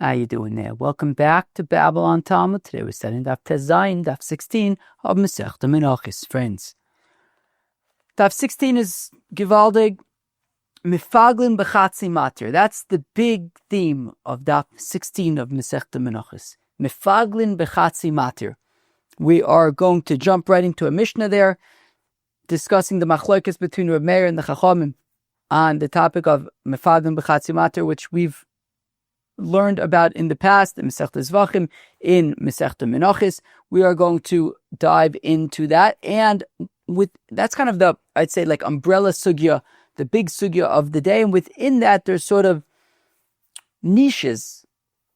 How you doing there? Welcome back to Babble on Talmud. Today we're studying Daf Tezayin, Daf 16 of Masechta Menachos, friends. Daf 16 is Givaldig, Mefaglin b'chatzi matir. That's the big theme of Daf 16 of Masechta Menachos. Mefaglin b'chatzi matir. We are going to jump right into a Mishnah there, discussing the machlokes between Reb Meir and the Chachamim on the topic of Mefaglin b'chatzi matir, which we've learned about in the past, in Masechta Zvachim, in Masechta Menachos. We are going to dive into that, and that's kind of the, I'd say, like umbrella sugya, the big sugya of the day, and within that there's sort of niches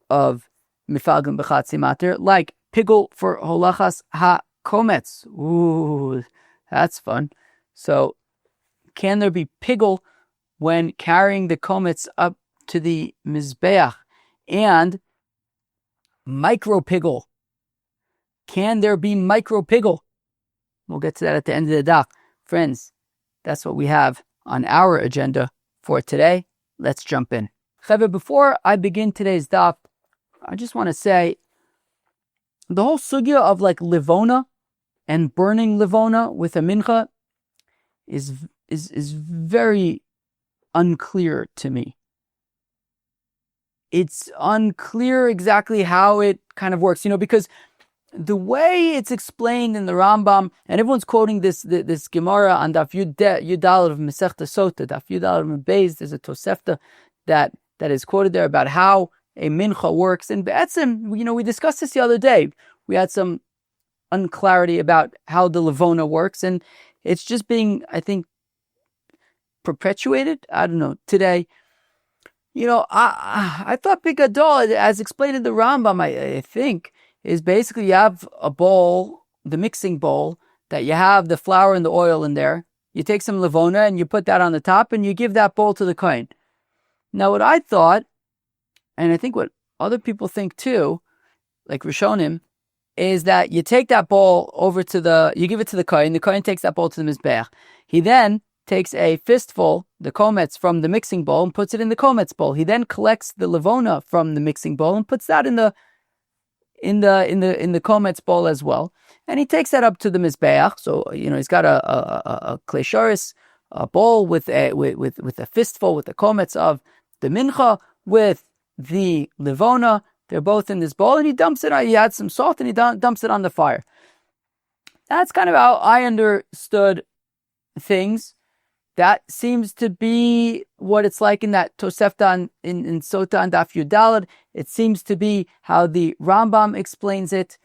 of Mefaglin b'chatzi matir, like Pigul for holachas haqometz. Ooh, that's fun. So, can there be Pigul when carrying the kometz up to the mizbeach? And micro-piguling. Can there be micro-piguling? We'll get to that at the end of the daf. Friends, that's what we have on our agenda for today. Let's jump in. Chaveh, before I begin today's daf, I just want to say the whole sugya of like livona and burning livona with a mincha is very unclear to me. It's unclear exactly how it kind of works, because the way it's explained in the Rambam, and everyone's quoting this Gemara on Daf Yudal of Masechta Sota, Daf Yudal of Beis, there's a Tosefta that is quoted there about how a mincha works. And Be'etzim, we discussed this the other day. We had some unclarity about how the Levona works, and it's just being, I think, perpetuated. I don't know, today. I thought Pigul, as explained in the Rambam, I think, is basically you have a bowl, the mixing bowl, that you have the flour and the oil in there. You take some levona and you put that on the top and you give that bowl to the kohen. Now what I thought, and I think what other people think too, like Rishonim, is that you take that bowl over you give it to the kohen takes that bowl to the mizbeach. He then takes a fistful, the haqometz, from the mixing bowl and puts it in the haqometz bowl. He then collects the levona from the mixing bowl and puts that in the haqometz bowl as well. And he takes that up to the mizbeach. So he's got a klei a bowl with a fistful with the haqometz of the mincha with the levona. They're both in this bowl, and he dumps it. He adds some salt and he dumps it on the fire. That's kind of how I understood things. That seems to be what it's like in that Tosefta in Sota and Daf Yudalad. It seems to be how the Rambam explains it.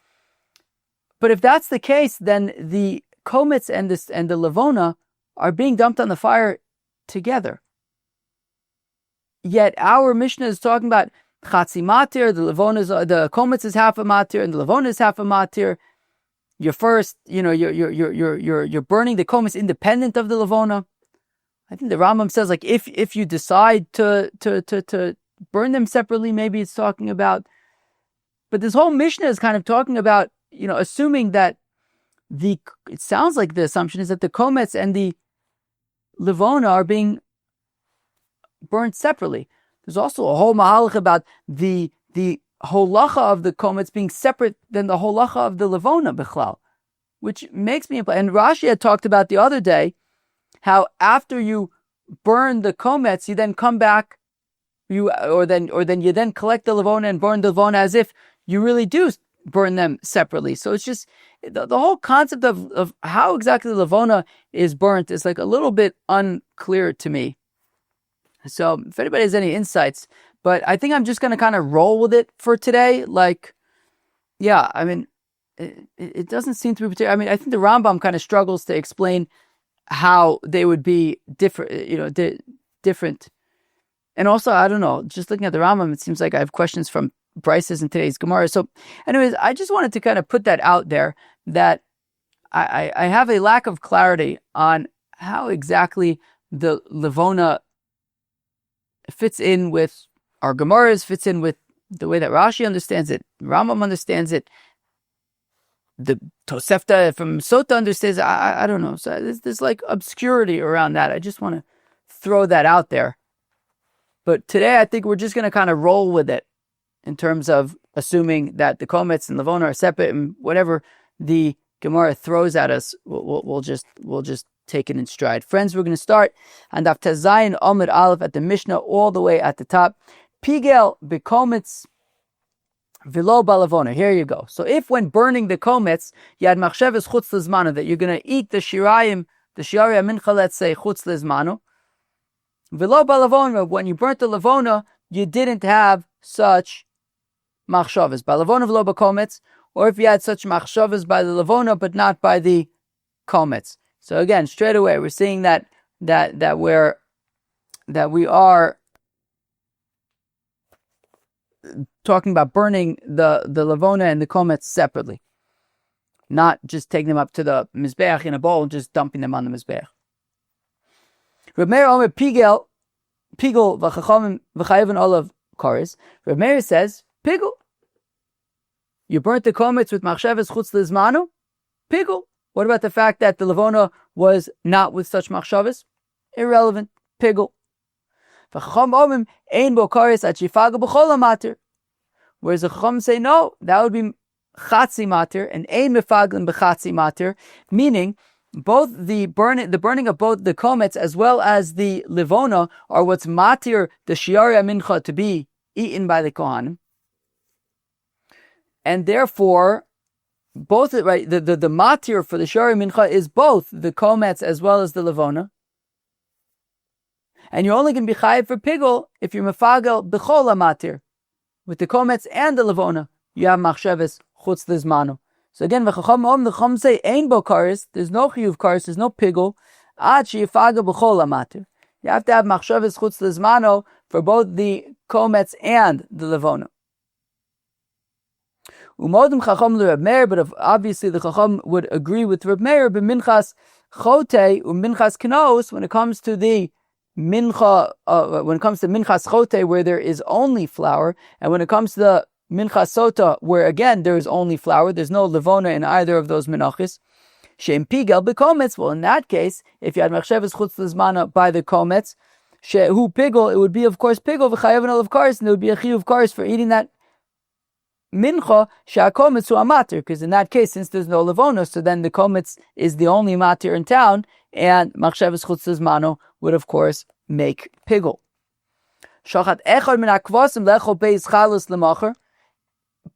But if that's the case, then the haqometz and the levona are being dumped on the fire together. Yet our Mishnah is talking about chatzi matir. The haqometz is half a matir, and the levona is half a matir. You're first, you're burning the haqometz independent of the levona. I think the Rambam says, like, if you decide to burn them separately, maybe it's talking about. But this whole Mishnah is kind of talking about, assuming that it sounds like the assumption is that the haqometz and the levona are being burned separately. There's also a whole mahalach about the holacha of the haqometz being separate than the holacha of the levona bichlal, which makes me. And Rashi had talked about the other day how after you burn the haqometz, you then come back, or then you then collect the levona and burn the levona as if you really do burn them separately. So it's just the whole concept of how exactly the levona is burnt is like a little bit unclear to me. So if anybody has any insights, but I think I'm just going to kind of roll with it for today. Like, yeah, I mean, it doesn't seem to be particular. I mean, I think the Rambam kind of struggles to explain how they would be different, different. And also, I don't know, just looking at the Rambam, it seems like I have questions from Bryce's in today's Gemara. So anyways, I just wanted to kind of put that out there, that I have a lack of clarity on how exactly the levona fits in with our Gemaras, fits in with the way that Rashi understands it, Rambam understands it, the Tosefta from Sota understands. I don't know. So there's like obscurity around that. I just want to throw that out there. But today I think we're just going to kind of roll with it in terms of assuming that the haqometz and levona are separate, and whatever the Gemara throws at us, we'll just take it in stride. Friends, we're going to start on Daf Zayin Amud Aleph at the Mishnah all the way at the top. Pigul b'haqometz v'lo b'levona. Here you go. So if when burning the haqometz, you had machshavas chutz lizmanu, that you're going to eat the shirai mincha, let's say, chutz lizmanu, v'lo b'levona, when you burnt the levona, you didn't have such machshavas. B'levona v'lo b'haqometz, or if you had such machshavas by the levona, but not by the haqometz. So again, straight away, we're seeing that we are talking about burning the levona and the haqometz separately, not just taking them up to the mizbeach in a bowl and just dumping them on the mizbeach. Reb Meir Omer Pigul v'chachamim v'chayav olav kares. Reb Meir says Pigul. You burnt the haqometz with machshavas chutz lizmanu. Pigul. What about the fact that the levona was not with such machshavas? Irrelevant. Pigul. V'chacham ein bo kares at shifaga b'chol matir. Whereas the chacham say no, that would be chatzi matir, and ein mefaglin b'chatzi matir, meaning both the burning of both the haqometz as well as the levona are what's matir the shiari mincha to be eaten by the kohanim. And therefore, both the matir for the shari mincha is both the haqometz as well as the levona, and you're only going to be chayiv for pigul if you're mefagel b'chol matir with the haqometz and the levona. You have machshavas chutz lizmanu. So again, the chacham say ein bo kares. There's no chiyuv kares. There's no pigul ad sheyifagel b'chol matir. You have to have machshavas chutz lizmanu for both the haqometz and the levona. Umodim chacham le Reb Meir, but obviously the chacham would agree with Reb Meir b'minchas chote u'minchas knos when it comes to the mincha, when it comes to minchas chote where there is only flour, and when it comes to the minchas sota where again there is only flour, there's no levona in either of those menachos. Shem pigul b'haqometz. Well, in that case, if you had machshavas chutz lizmana by the haqometz, shehu pigul, it would be of course pigul v'chayav olav kares, and there would be a chiyuv kares for eating that mincha haqometz hu matir, because in that case, since there's no levona, so then the haqometz is the only matir in town, and machshavas chutz lizmano would of course make pigul. Shachat echad min hakvasim lechol beis chalus lemacher,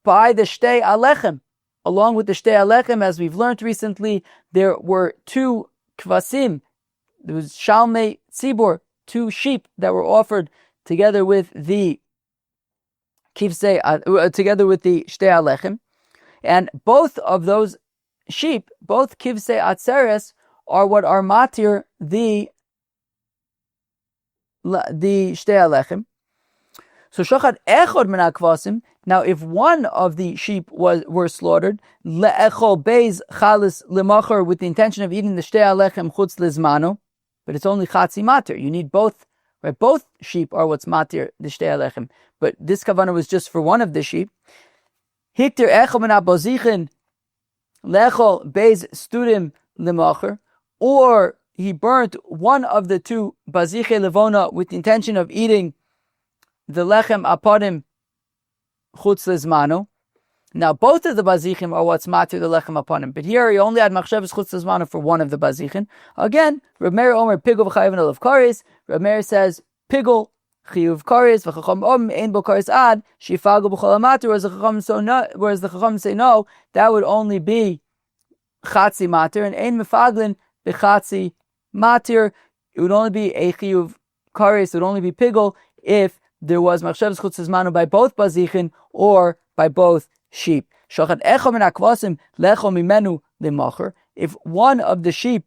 by the shtei alechem, along with the shtei alechem, as we've learned recently, there were two kvasim. There was shalmei tzibor, two sheep that were offered together with the together with the shtei alechem, and both of those sheep, both kivsei atzeres, are what are matir the shtei alechem. So shachad echod min hakvasim. Now, if one of the sheep were slaughtered, leechol beis chalis lemacher, with the intention of eating the shtei alechem chutz lizmanu, but it's only chatzi matir. You need both. Right, both sheep are what's matir the shtei alechem, but this kavanah was just for one of the sheep. Hikter echol min habozichin lechol beis studim lemacher, or he burnt one of the two baziche levona with the intention of eating the lechem apodim chutz lizmanu. Now, both of the bazichim are what's matir the lechem apodim, but here he only had machshavas chutz lizmanu for one of the bazichin. Again, Reb Meir Omer Pigul v'chayav olav kares. Reb Meir says Pigul chiyuv kares v'chacham ein bo kares ad shifagul b'chol matir. Whereas the chacham say no, that would only be chatzi matir, and ein mefaglin b'chatzi matir. It would only be a chiyuv kares. It would only be pigul if there was machshavas chutz lizmanu by both bazichin or by both sheep. Shachat echad min hakvasim lechol mimenu lemacher. If one of the sheep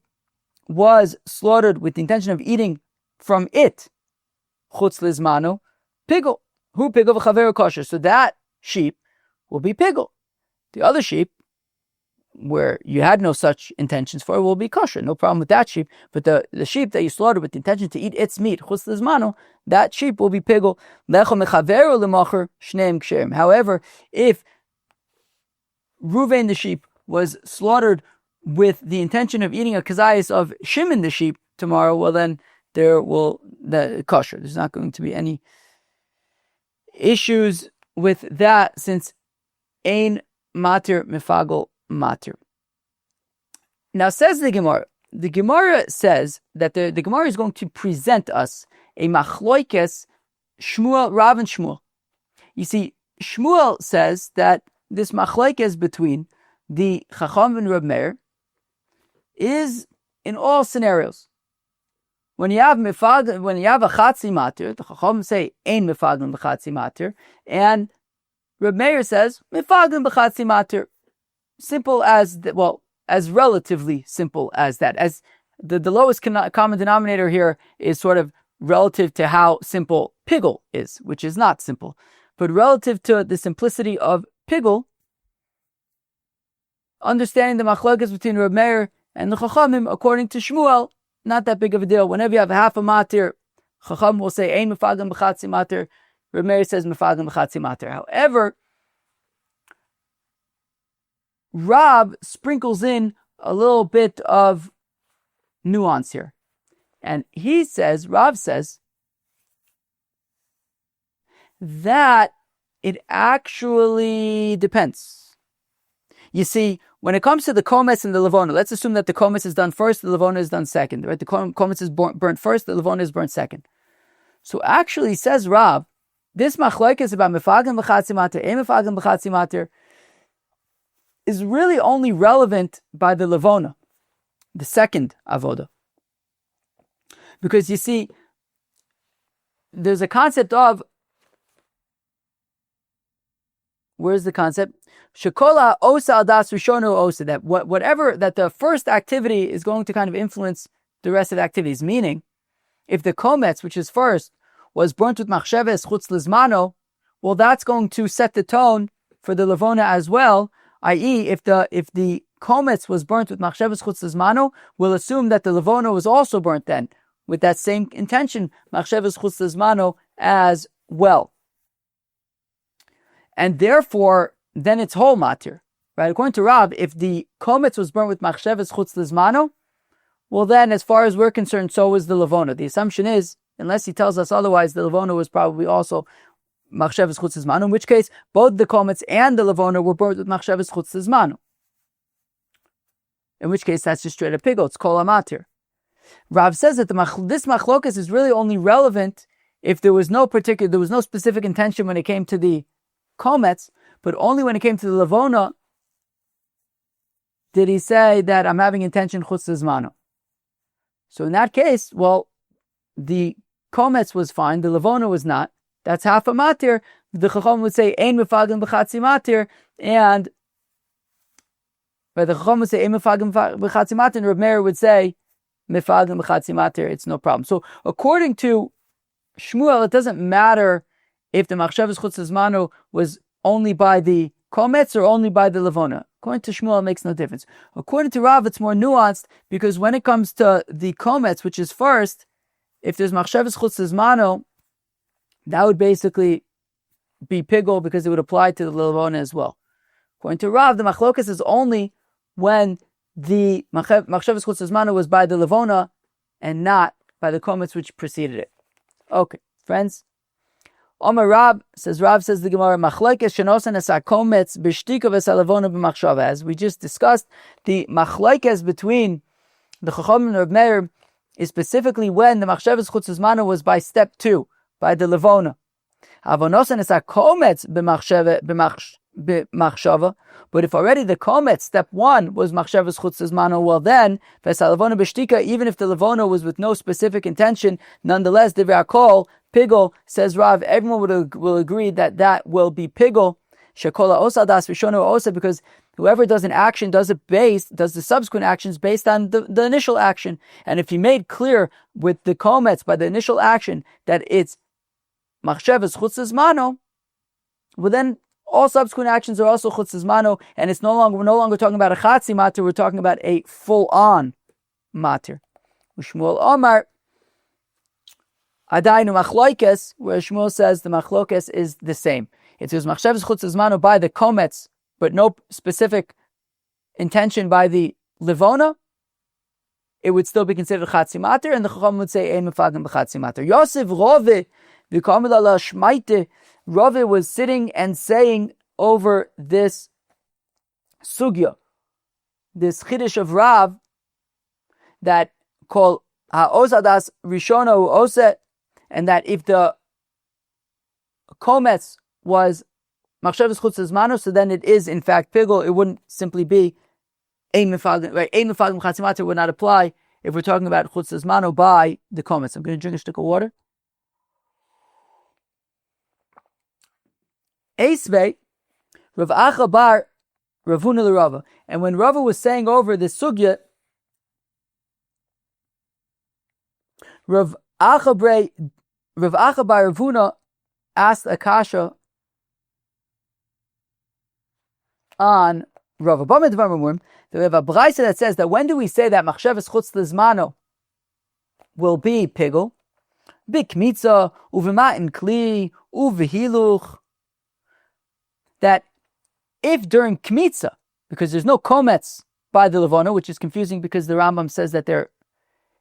was slaughtered with the intention of eating from it, chutz lizmanu, pigul. Hu pigul v'chaveru kosher. So that sheep will be pigul. The other sheep, where you had no such intentions for, will be kosher. No problem with that sheep. But the sheep that you slaughtered with the intention to eat its meat, chutz lizmanu, that sheep will be pigul. Lechol mechaveru lemacher shneim ksherim. However, if Ruvain the sheep was slaughtered with the intention of eating a kazayas of Shimon the sheep tomorrow, well then the kosher. There's not going to be any issues with that, since ein matir mefagel matir. Now says the Gemara. The Gemara says that the Gemara is going to present us a machloikes Shmuel, Rav and Shmuel. You see, Shmuel says that this machloikes between the Chacham and Reb Meir is in all scenarios. When you have a chatzi matir, the Chacham say ein Mefaglin b'chatzi matir, and Reb Meir says Mefaglin b'chatzi matir. Simple as as relatively simple as that. As the lowest common denominator here is sort of relative to how simple Pigul is, which is not simple. But relative to the simplicity of Pigul, understanding the machlokes between Reb Meir and the Chachamim, according to Shmuel, not that big of a deal. Whenever you have a half a matir, Chacham will say ein Mefaglin b'chatzi matir. Reb Meir says Mefaglin b'chatzi matir. However, Rab sprinkles in a little bit of nuance here. And he says, Rav says, that it actually depends. You see, when it comes to the haqometz and the levona, let's assume that the haqometz is done first, the levona is done second. Right? The haqometz is burnt first, the levona is burnt second. So actually, says Rav, this machlokes about Mefaglin b'chatzi matir, ein Mefaglin b'chatzi matir, is really only relevant by the levona, the second avoda. Because you see, there's a concept of, where's the concept? Shekola osa adas rishonu osa, that whatever, that the first activity is going to kind of influence the rest of the activities. Meaning, if the haqometz, which is first, was burnt with machsheves chutz lizmano, well, that's going to set the tone for the levona as well. I.e., if the haqometz was burnt with machsheves chutz lizmano, we'll assume that the levona was also burnt then, with that same intention, machsheves chutz lizmano as well. And therefore, then it's whole matir. Right? According to Rav, if the haqometz was burnt with machsheves chutz lizmano, well then, as far as we're concerned, so was the levona. The assumption is, unless he tells us otherwise, the levona was probably also machsheves chutz lizmano, in which case, both the haqometz and the levona were burnt with machsheves chutz lizmano. In which case, that's just straight up Pigul. It's kol matir. Rav says that this machlokas is really only relevant if there was no specific intention when it came to the haqometz, but only when it came to the levona did he say that I'm having intention chutz lizmano. So in that case, well, the haqometz was fine, the levona was not. That's half a matir. The Chacham would say ein Mefaglin b'chatzi matir, and the Chacham would say ein Mefaglin b'chatzi matir, and Reb Meir would say Mefaglin b'chatzi matir. It's no problem. So according to Shmuel, it doesn't matter if the machsheves chutz lizmano was only by the haqometz or only by the levona. According to Shmuel, it makes no difference. According to Rav, it's more nuanced, because when it comes to the haqometz, which is first, if there's machsheves chutz lizmano, that would basically be Pigul, because it would apply to the levona as well. According to Rav, the machlokas is only when the machsheves chutz lizmano was by the levona and not by the haqometz which preceded it. Okay, friends. Omar Rav says the Gemara, machlokes shenosan es haqometz b'shtika v'salevona b'machshava. As we just discussed, the machlokes between the Chacham and Reb Meir is specifically when the machsheves chutz lizmano was by step 2, by the levona. Avonosan es haqometz b'machshava. But if already the haqometz, step 1, was machsheves chutz lizmano, well then, v'salevona b'shtika, even if the levona was with no specific intention, nonetheless, divrei hakol, Pigul, says Rav, everyone will agree that will be Pigul. Shekola osa das v'shonu osa, because whoever does an action does the subsequent actions based on the initial action. And if he made clear with the haqometz by the initial action that it's machsheves chutz lizmano, well then all subsequent actions are also chutz lizmano, and we're no longer talking about a chatzi matir, we're talking about a full-on matir. Shmuel Omar Adainu machlokes, where Shmuel says the machlokes is the same. It says machsheves chutz lizmano by the haqometz, but no specific intention by the levona, it would still be considered chatzi matir, and the Chacham would say ein Mefaglin b'chatzi matir. Yosef Rove Rava was sitting and saying over this sugya, this chiddush of Rav, that called ha'osadas rishona ose, and that if the haqometz was machshavas chutz zmano, so then it is in fact pigul. It wouldn't simply be ein mefaglin, right? Ein mefaglin chatzi matir would not apply if we're talking about chutz zmano by the haqometz. I'm going to drink a stick of water. Eisvei Rav Acha bar Ravuna l'Rava, and when Rava was saying over this sugya, Rav Acha bar Ravuna asked a kasha on Rava. We have a brayse that says that when do we say that machshavas chutz lizmano will be pigul? Bikmitza uvematin kli uvehiluch. That if during kmitza, because there's no haqometz by the levona, which is confusing because the Rambam says that the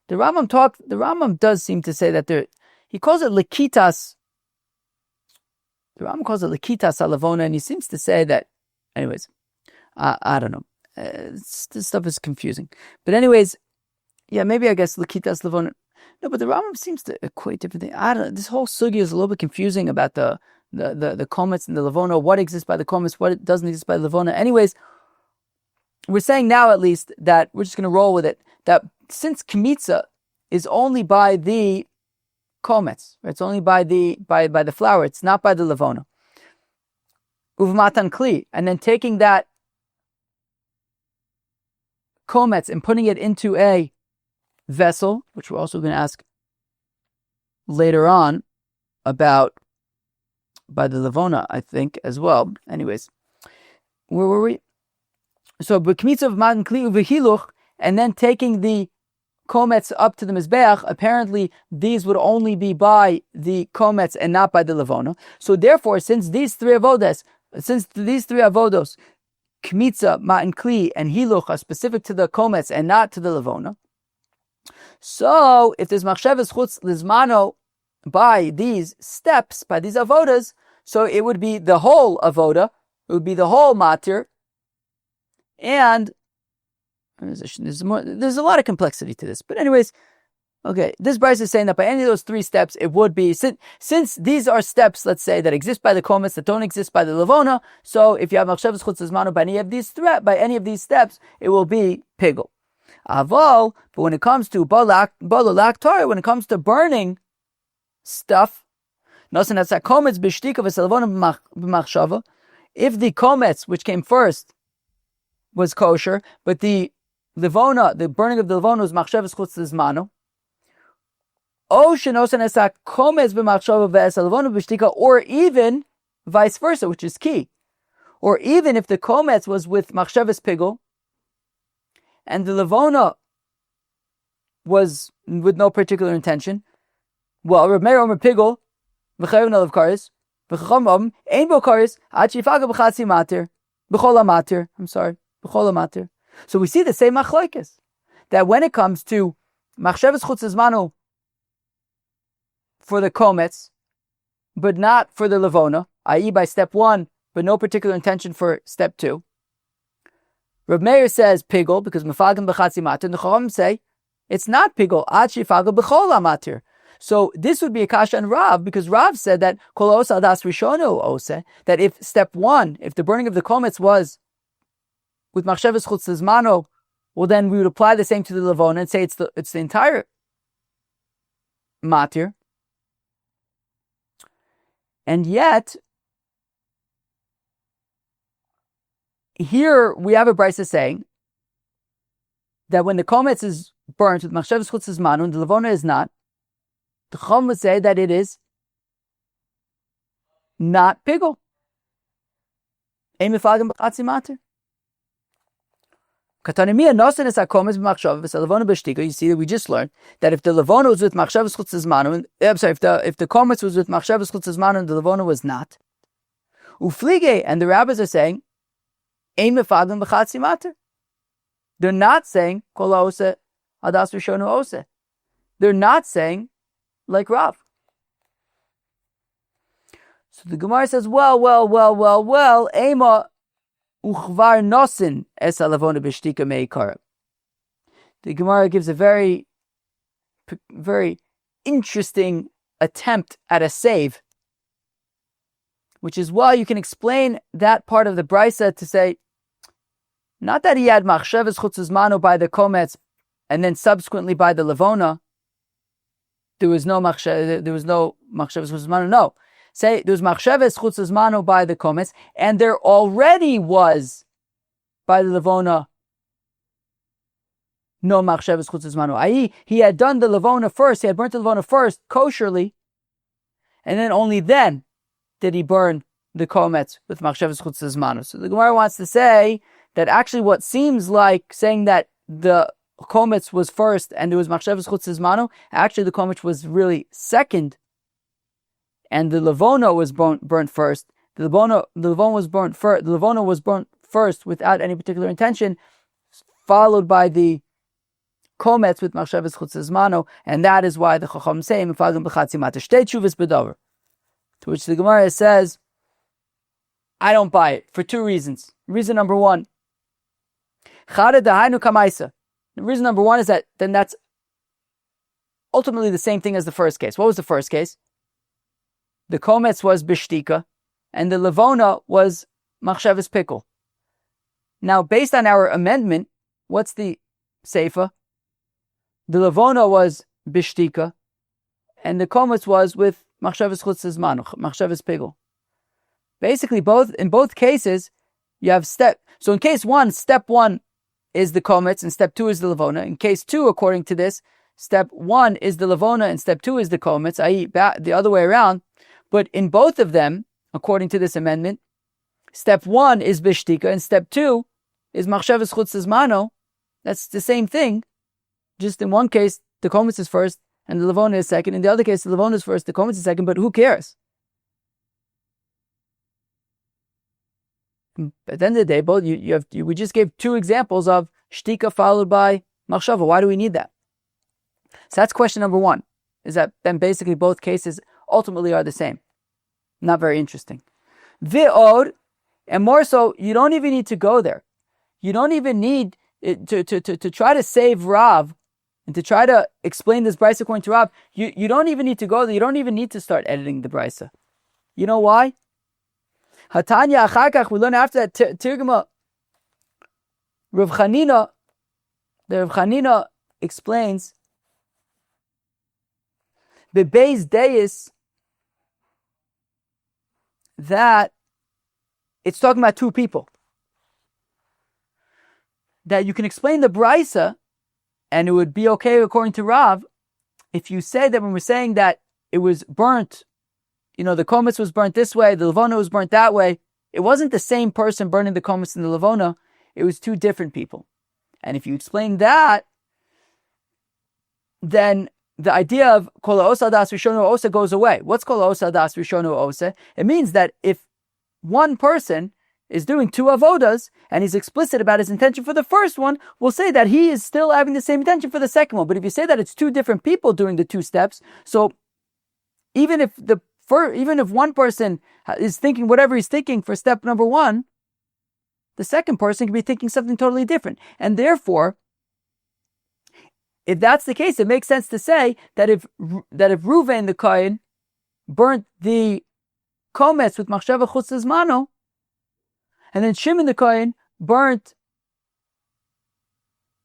Rambam does seem to say that he calls it likitas. The Rambam calls it likitas levona, and he seems to say that. Anyways, I don't know. This stuff is confusing. But anyways, yeah, maybe I guess likitas levona. No, but the Rambam seems to equate different things. I don't know. This whole sugya is a little bit confusing about the haqometz and the levona, what exists by the haqometz, what doesn't exist by the levona. Anyways, we're saying now at least that we're just going to roll with it, that since kmitza is only by the haqometz, right? It's only by the flour, it's not by the levona. Uvmatan kli, and then taking that haqometz and putting it into a vessel, which we're also going to ask later on about by the levona, I think, as well. Anyways, where were we? So, b'kmitza of matan kli uvehiluch, and then taking the haqometz up to the mizbeach. Apparently, these would only be by the haqometz and not by the levona. So, therefore, since these three avodos, kmitza, matan kli, and hiluch are specific to the haqometz and not to the levona. So, if there's machshavas chutz lizmano by these steps, by these avodas, so it would be the whole avoda, it would be the whole matir, and there's a lot of complexity to this. But anyways, okay, this brayse is saying that by any of those three steps, it would be, since these are steps, let's say, that exist by the haqometz, that don't exist by the levona, so if you have machshavas chutz lizmano by any of these steps, it will be pigul. Aval, but when it comes to balak, when it comes to burning stuff, if the haqometz, which came first, was kosher, but the levona, the burning of the levona, was machshavas chutz lizmano, or even vice versa, which is key, or even if the haqometz was with machshavas pigul, and the levona was with no particular intention. Well, Reb Meir Omer Pigul, v'chayvin alav karis, v'chacham ein bo karis, ad shifaga b'chatzi matir, b'chol matir. B'chol matir. So we see the same machlokes, that when it comes to machshavas chutz lizmano for the haqometz, but not for the levona, i.e. by step 1, but no particular intention for step 2. Reb Meir says pigul because Mefaglin b'chatzi matir, and the chacham say it's not pigul, ad shifaga b'chol matir. So this would be a kasha on Rav, because Rav said that kol osa das rishono ose, that if step 1, if the burning of the haqometz was with machshavas chutz lizmano, well then we would apply the same to the levona and say it's the entire matir. And yet, here we have a brayse saying that when the haqometz is burnt with machshavas chutz lizmano and the levona is not, the chacham would say that it is not pigul. Ein mefaglin b'chatzi matir. Katanimia nosen es haqometz b'machshava v'selevona b'shtika. You see that we just learned that if the levona was with machshavas chutz lizmano, if the haqometz was with machshavas chutz lizmano and the levona was not, uflige, and the rabbis are saying ein mefaglin b'chatzi matir. They're not saying kol ose hadas rishonu ose. They're not saying like Rav. So the Gemara says, Ema uchvar nosin es halavona b'shtika meikara. The Gemara gives a very, very interesting attempt at a save, which is why you can explain that part of the Brisa to say, not that he had machshavas chutzes mano by the haqometz and then subsequently by the levona, there was no machshavas chutzes mano. No. Say there was machshavas chutzes mano by the haqometz, and there already was by the levona no machshavas chutzes mano. I.e., he had done the levona first, he had burnt the levona first kosherly, and then only then did he burn the haqometz with machshavas chutzes mano. So the Gemara wants to say that actually what seems like saying that the haqometz was first and there was machshavas chutzes mano, actually the haqometz was really second, and the levona was burnt first. The levona was burnt first without any particular intention, followed by the haqometz with machshavas chutzes mano, and that is why the Chacham say Mefaglin b'chatzi matir shtei tshuvas b'davar. To which the Gemara says, I don't buy it for two reasons. Reason number one, the reason number one is that then that's ultimately the same thing as the first case. What was the first case? The haqometz was bishtika, and the levona was machshavas pigul. Now, based on our amendment, what's the seifa? The levona was bishtika, and the haqometz was with machshavas chutzes mano, machshavas pigul. Basically, in both cases, you have so in case one, step one is the haqometz and step two is the levona. In case two, according to this, step one is the levona and step two is the haqometz, i.e. the other way around. But in both of them, according to this amendment, step one is bishtika and step two is machshavas chutzes mano. That's the same thing. Just in one case, the haqometz is first and the levona is second. In the other case, the levona is first, the haqometz is second, but who cares? At the end of the day, both we just gave two examples of shtika followed by machshava. Why do we need that? So that's question number one, is that then basically both cases ultimately are the same. Not very interesting. Ve'od, and more so, you don't even need to go there. You don't even need to try to save Rav and to try to explain this brisa according to Rav. You don't even need to go there. You don't even need to start editing the brisa. You know why? Hatanya achakach, we learn after that Tirgama. Rav Chanina explains bebeis deis that it's talking about two people. That you can explain the brisa, and it would be okay according to Rav, if you say that when we're saying that it was burnt, the haqometz was burnt this way, the levona was burnt that way, it wasn't the same person burning the haqometz and the levona, it was two different people. And if you explain that, then the idea of kol ha'osa das rishonu osa goes away. What's kol ha'osa das rishonu osa? It means that if one person is doing two avodas and he's explicit about his intention for the first one, we'll say that he is still having the same intention for the second one. But if you say that it's two different people doing the two steps, so even if one person is thinking whatever he's thinking for step number one, the second person can be thinking something totally different. And therefore, if that's the case, it makes sense to say that if Ruvain the Kohen burnt the haqometz with machshava chutzes mano, and then Shimon the Kohen burnt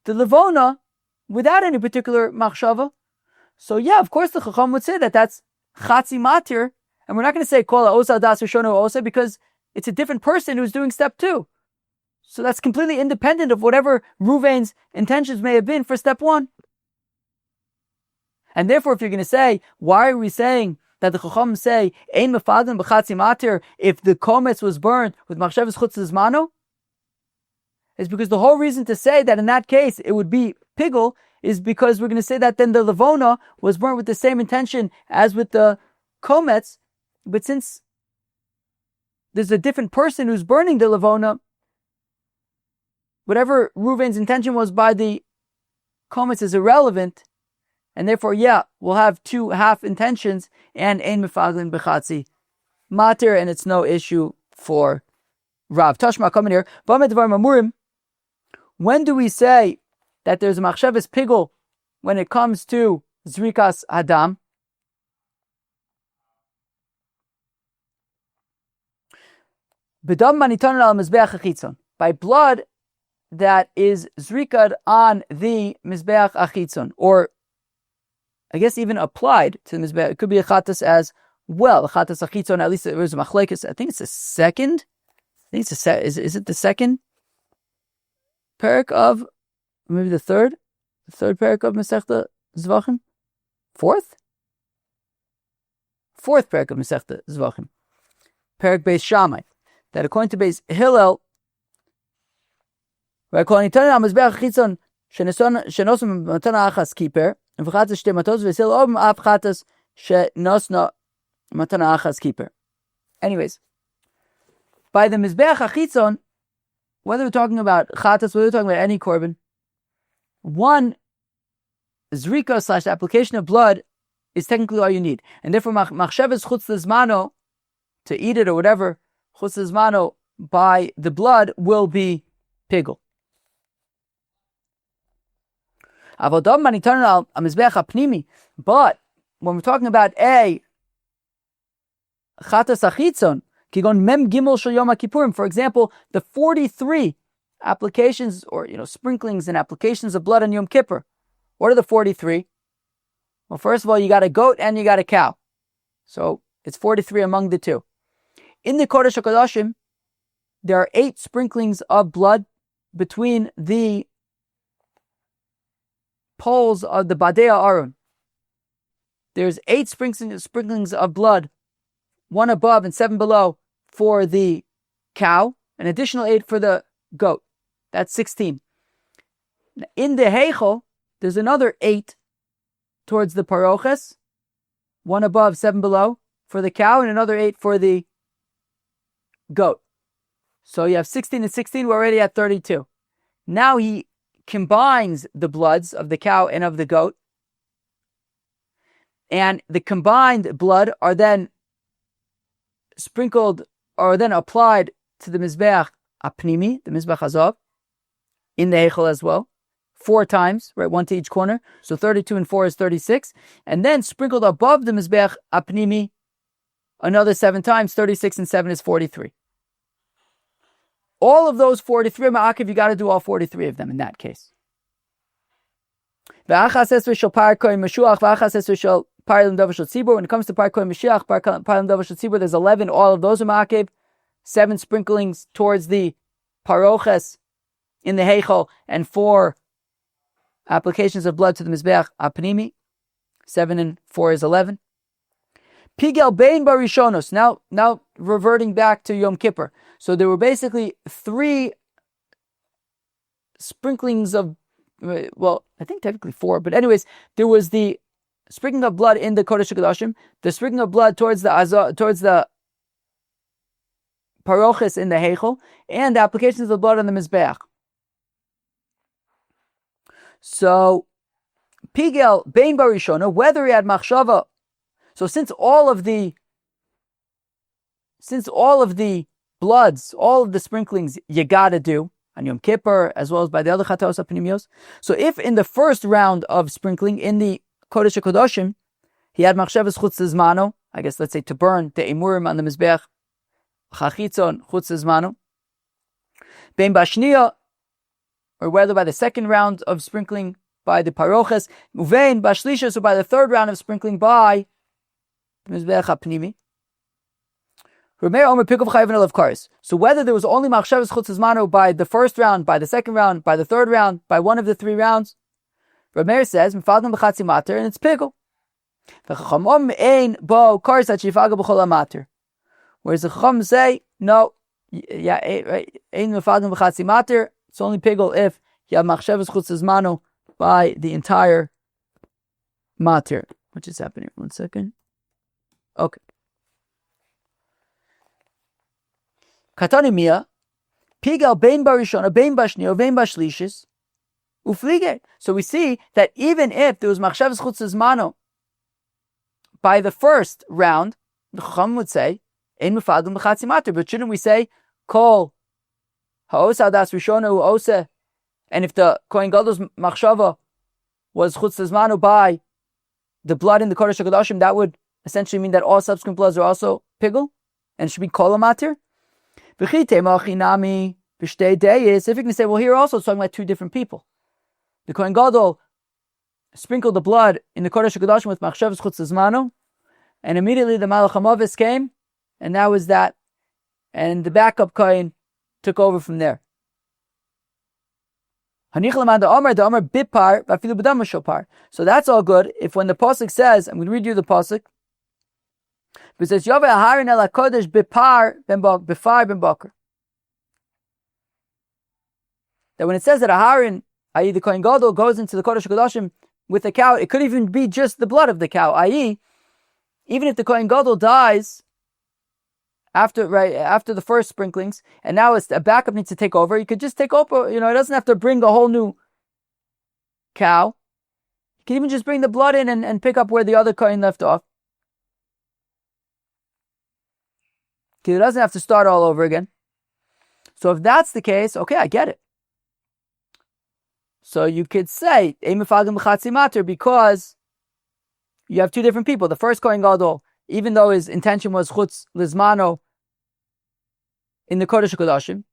the levona without any particular machshava, so yeah, of course the Chacham would say that that's chatzi matir, and we're not going to say kol ha'osa das rishono osa because it's a different person who's doing step two. So that's completely independent of whatever Ruvain's intentions may have been for step one. And therefore, if you're going to say, why are we saying that the Chacham say, Ein Mefaglin b'chatzi matir, if the haqometz was burnt with machshavas chutzes mano? Is because the whole reason to say that in that case it would be Pigul is because we're going to say that then the levona was burnt with the same intention as with the haqometz, but since there's a different person who's burning the levona, whatever Ruvain's intention was by the haqometz is irrelevant, and therefore, we'll have two half intentions and ein mefaglin b'chatzi matir, and it's no issue for Rav. Tashma, coming here. When do we say that there's a machshavas pigul when it comes to zrikas hadam? By blood that is zrikad on the mizbeach achitzon, or I guess even applied to the mizbeach. It could be a chatas as well. A chatas achitzon, at least it was a machlekes. I think it's the second. I think it's is it the second parak of, maybe the third parak of Masechta Zvachim? Fourth parak of Masechta Zvachim. Parak Beis Shammai. That according to Beis Hillel, according to Mizbeach Chitzon, shenosim matana achas kiper, and v'chatas shte matos v'sil obim av chatas shenosna matana achas kiper. Anyways, by the Mizbeach Chitzon, whether we're talking about chatas, whether we're talking about any korban, one zrika / application of blood is technically all you need, and therefore machshavas chutz lezmano, to eat it or whatever, chutz lezmano by the blood will be pigul. But when we're talking about a chatas achitzon, kigon mem gimel shel yom kippurim, for example, the 43 applications or sprinklings and applications of blood on Yom Kippur. What are the 43? Well, first of all, you got a goat and you got a cow, so it's 43 among the two. In the Kodesh HaKodashim, there are 8 sprinklings of blood between the poles of the Badei Aron. There's 8 sprinklings of blood, 1 above and 7 below for the cow, an additional 8 for the goat. That's 16. In the Heichel, there's another 8 towards the paroches, 1 above, 7 below for the cow, and another 8 for the goat. So you have 16 and 16, we're already at 32. Now he combines the bloods of the cow and of the goat, and the combined blood are then sprinkled or then applied to the Mizbeach Apnimi, the Mizbeach Hazav, in the Heichel as well, 4 times, right, 1 to each corner, so 32 and 4 is 36, and then sprinkled above the Mizbeach Apnimi another 7 times, 36 and 7 is 43. All of those 43 ma'akiv, you got to do all 43 of them in that case. When it comes to Parkoy Mashiach, Parlim Davar Shel Tzibur, there's 11, all of those are ma'akiv, 7 sprinklings towards the paroches in the Heichel, and 4 applications of blood to the Mizbeach Apnimi. 7 and 4 is 11. Pigul bein barishonos. Now reverting back to Yom Kippur. So there were basically 3 sprinklings of, well, I think technically 4, but anyways, there was the sprinkling of blood in the Kodesh HaKodashim, the sprinkling of blood towards the paroches in the Heichel, and the applications of the blood on the Mizbeach. So, Pigul bein barishona, whether he had machshava. So since all of the bloods, all of the sprinklings you gotta do on Yom Kippur, as well as by the other chatos apnimios. So if in the first round of sprinkling in the Kodesh HaKodashim, he had machshavas chutz zmano, I guess let's say to burn the emurim on the mizbeach, chachitzon chutz zmano, bein bashniya, or whether by the second round of sprinkling by the paroches, uvein bashlisha, so by the third round of sprinkling by mizbeach apnimi. So whether there was only machshavas chutz zmano by the first round, by the second round, by the third round, by one of the 3 rounds, Rameir says Mefaglin b'chatzi matir, and it's pigul. Whereas the chacham say no, right? Ein mefaglin b'chatzi matir. It's only pigul if you have machshavas chutz zmano by the entire matir. What just happened here? 1 second. Okay. Katani mia, pigul bein barishona, bein bashniya, bein bashlishis, uflige. So we see that even if there was machshavas chutz zmano by the first round, the chacham would say Ein Mefaglin b'chatzi matir. But shouldn't we say kol ha'osa das rishona u'osa? And if the Kohen Gadol's machshava was chutz lezmanu by the blood in the Kodesh HaKodashim, that would essentially mean that all subsequent bloods are also pigul and should be kol matir. If you can say, well, here also it's talking about two different people. The Kohen Gadol sprinkled the blood in the Kodesh HaKodashim with machshavas chutz lezmanu, and immediately the Malach HaMavis came, and that was that. And the backup Kohen took over from there. So that's all good if when the pasuk says, I'm going to read you the pasuk, it says Yove Aharon el HaKodesh bipar ben bakar. That when it says that Aharon, i.e. the Kohen Gadol, goes into the Kodesh HaKodashim with a cow, it could even be just the blood of the cow, i.e. even if the Kohen Gadol dies after the first sprinklings, and now it's a backup needs to take over, you could just take over, it doesn't have to bring a whole new cow. You can even just bring the blood in and pick up where the other Kohen left off. It doesn't have to start all over again. So if that's the case, okay, I get it. So you could say, because you have two different people. The first Kohen Gadol, even though his intention was chutz lizmano in the Kodesh HaKodashim,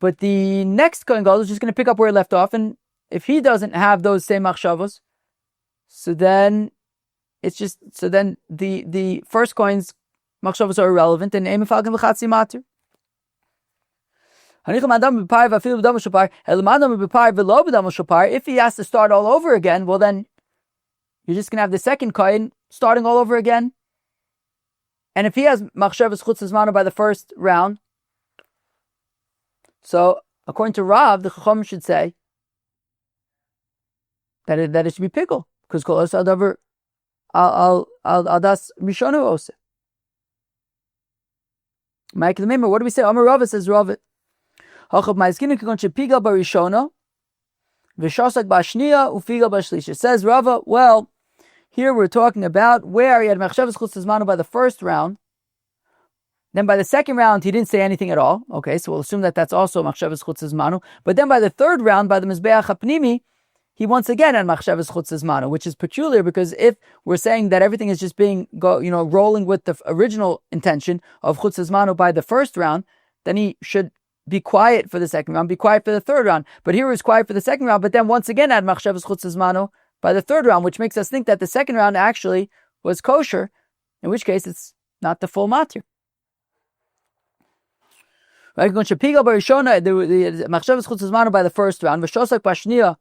but the next Kohen Gadol is just going to pick up where he left off, and if he doesn't have those same machshavos, so then the first Kohen's machshavos are irrelevant, and Mefaglin b'chatzi matir. If he has to start all over again, well then you're just going to have the second Kohen starting all over again. And if he has machshavas chutz lezmanu by the first round, so according to Rav, the Chacham should say that it should be pigul, because kol osa davar al das rishonu osa. Mike the Member, what do we say? Amar Rav says Rav. It says Rava, well, here we're talking about where he had machshavas chutz lezmanu by the first round. Then by the second round, he didn't say anything at all. Okay, so we'll assume that that's also machshavas chutz lezmanu. But then by the third round, by the mizbeach hapnimi, he once again had machshavas chutz lezmanu, which is peculiar because if we're saying that everything is just being rolling with the original intention of chutz lezmanu by the first round, then he should be quiet for the second round, be quiet for the third round. But here he was quiet for the second round, but then once again had machshavas chutz lezmanu by the third round, which makes us think that the second round actually was kosher, in which case it's not the full matir. Right? The machshavas chutz lezmanu by the first round, v'shosak b'shniya,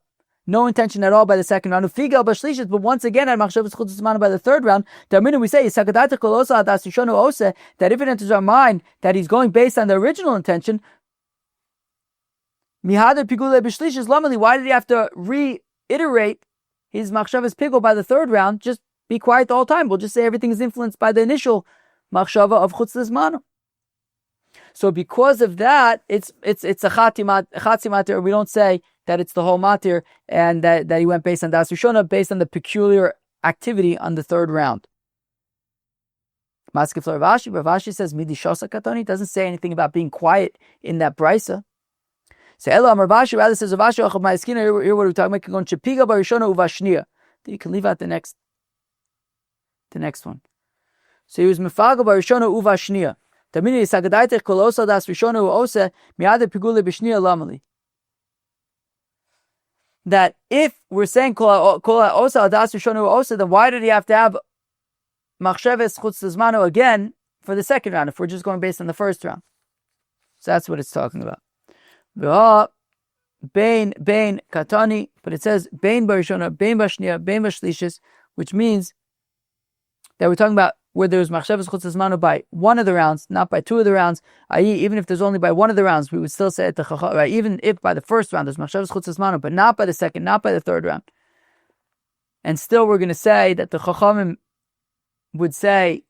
no intention at all by the second round. But once again had machshavas chutz lezmanu by the third round. The minute we say that if it enters our mind that he's going based on the original intention, why did he have to reiterate his machshavas pigul by the third round? Just be quiet the whole time. We'll just say everything is influenced by the initial machshava of chutz lezmanu. So because of that, it's a chatzi matir. We don't say that it's the whole matir and that he went based on das rishona, based on the peculiar activity on the third round. Maskef Ravashi says midi shosa katoni. Doesn't say anything about being quiet in that brisa. So Elo Amar Vashi rather says Ravashi achov ma'askina. Here what are we talking about? Going shepiga barishona uvashnia. You can leave out the next one. So he was mefaga barishona uvashnia. Tamini sagadaitech kolosa das rishona uose miade pigule b'shnia lamali. That if we're saying kol osa das rishona uose, then why did he have to have machshavas chutz lezmanu again for the second round? If we're just going based on the first round, so that's what it's talking about. Bain katani, but it says bain barishona, bain bashnia, bain bashlishis, which means that we're talking about where there's machshavas chutz lezmanu by one of the rounds, not by two of the rounds. I.e., even if there's only by one of the rounds, we would still say at the chacham. Right? Even if by the first round there's machshavas chutz lezmanu, but not by the second, not by the third round, and still we're going to say that the chachamim would say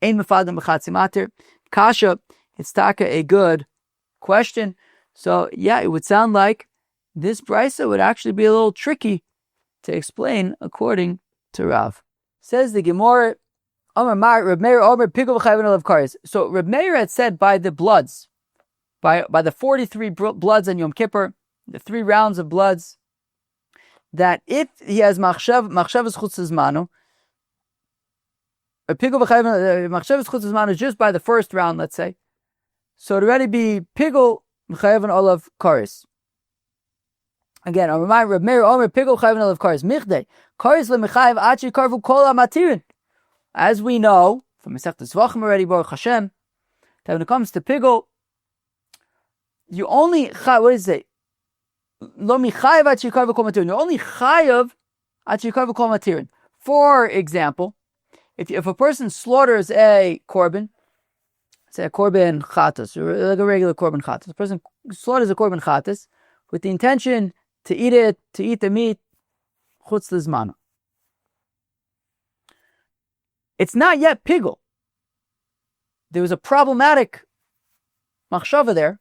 ein mefaglin b'chatzi matir. Kasha, it's taka a good question. So yeah, it would sound like this brisa would actually be a little tricky to explain according to Rav. Says the Gemara Reb Meir Omer Pigul v'chayven olav kares. So Reb Meir had said by the bloods, by the 43 bloods on Yom Kippur, the 3 rounds of bloods, that if he has machshavas chutz zmanu, a pigul v'chayven machshavas chutz zmanu just by the first round, let's say, so it already be pigul v'chayven olav kares. Again, Reb Meir Omer Pigul v'chayven olav kares michdei kares lemechayev achi karvu kol matirin. As we know from Masechtas Zvachim already, Baruch Hashem, that when it comes to Pigul, you only what is it? Lo michayev achikarv kol matirin. You only chayev achikarv kol matirin. For example, if a person slaughters a korban, say a korban chatas, or like a regular korban chatas, a person slaughters a korban chatas with the intention to eat the meat chutz lizmana. It's not yet pigul. There was a problematic machshava there,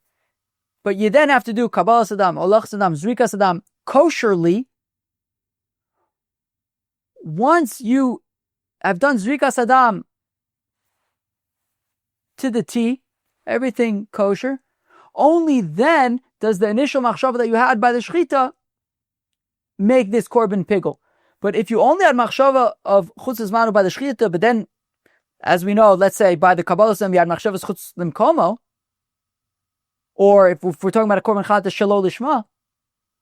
but you then have to do kabbalah sadam, holachas sadam, zrika sadam kosherly. Once you have done zrika sadam to the T, everything kosher, only then does the initial machshava that you had by the shechita make this korban pigul. But if you only had machshava of chutz zmanu by the shechita, but then, as we know, let's say by the kabbalah you had machshavas chutz limkomo, or if we're talking about a korban chatas shelo lishma,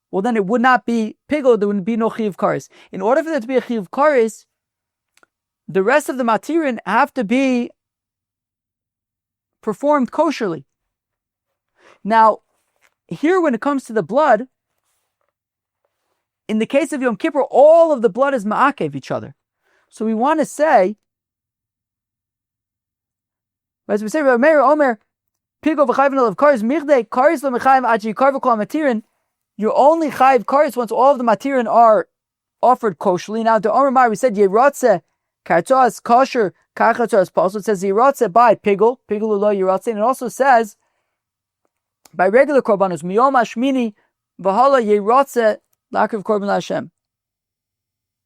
well then it would not be pigul. There would be no chiyuv kares. In order for there to be a chiyuv kares, the rest of the matirin have to be performed kosherly. Now, here when it comes to the blood, in the case of Yom Kippur, all of the blood is ma'akev each other. So we want to say, as we say, Meir Omer, Pigul v'chayven olav kares michdei kares lo mechayim achi karvu kol matirin. You only chayiv kares once all of the matirin are offered kosherly. Now, the Omer Mar, we said Yerotze kartzos kosher karchatzos posel. It says Yerotze by Pigul lo Yerotze, and it also says by regular korbanos miyom hashmini v'hala Yerotze L'akriv korban l'Hashem.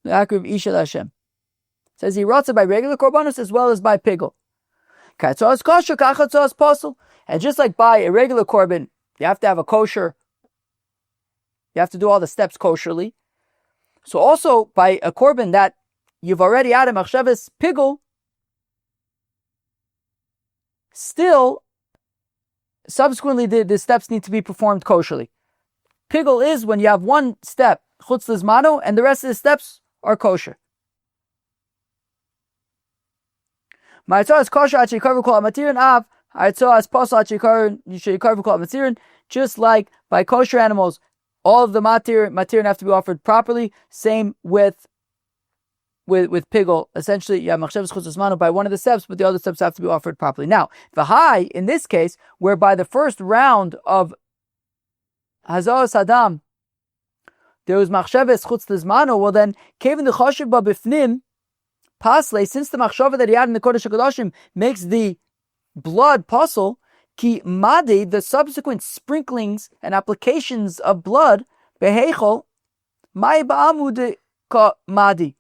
L'akriv isha l'Hashem. It says he wrote it by regular korbanos as well as by pigul. Katzos kosher, kachatzos posel. And just like by a regular korban, you have to have a kosher, you have to do all the steps kosherly. So also by a korban that you've already added machshavas pigul, still, subsequently the steps need to be performed kosherly. Pigul is when you have one step, chutz lizmano, and the rest of the steps are kosher. Just like by kosher animals, all of the matir have to be offered properly. Same with pigul. Essentially, you have machshavas chutz lizmano by one of the steps, but the other steps have to be offered properly. Now, v'hai, in this case, whereby the first round of Hazos Adam, there was machshavas chutz lizmano. Well, then, kevin the choshev ba bifnim pasle, since the machshava that he had in the Kodesh HaKadoshim makes the blood puzzle, ki madi, the subsequent sprinklings and applications of blood, behechol mai ba'amud ka madi.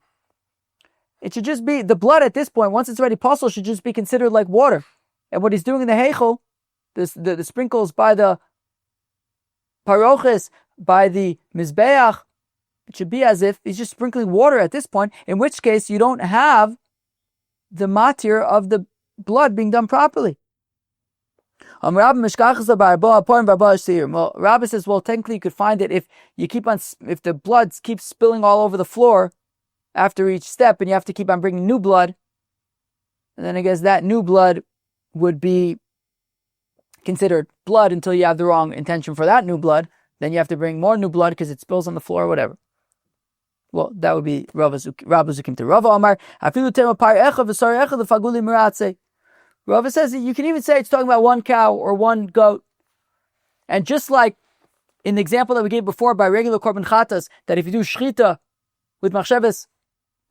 It should just be the blood at this point. Once it's already puzzle, should just be considered like water. And what he's doing in the heichel, the sprinkles by the paroches, by the mizbeach, it should be as if he's just sprinkling water at this point, in which case you don't have the matir of the blood being done properly. Well, Rabbi says, well, technically you could find it if the blood keeps spilling all over the floor after each step, and you have to keep on bringing new blood, and then I guess that new blood would be considered blood until you have the wrong intention for that new blood. Then you have to bring more new blood because it spills on the floor or whatever. Well, that would be Rav Zukim to Rav Amar. Rav says that you can even say it's talking about one cow or one goat. And just like in the example that we gave before by regular korban chatas, that if you do shchita with machshavas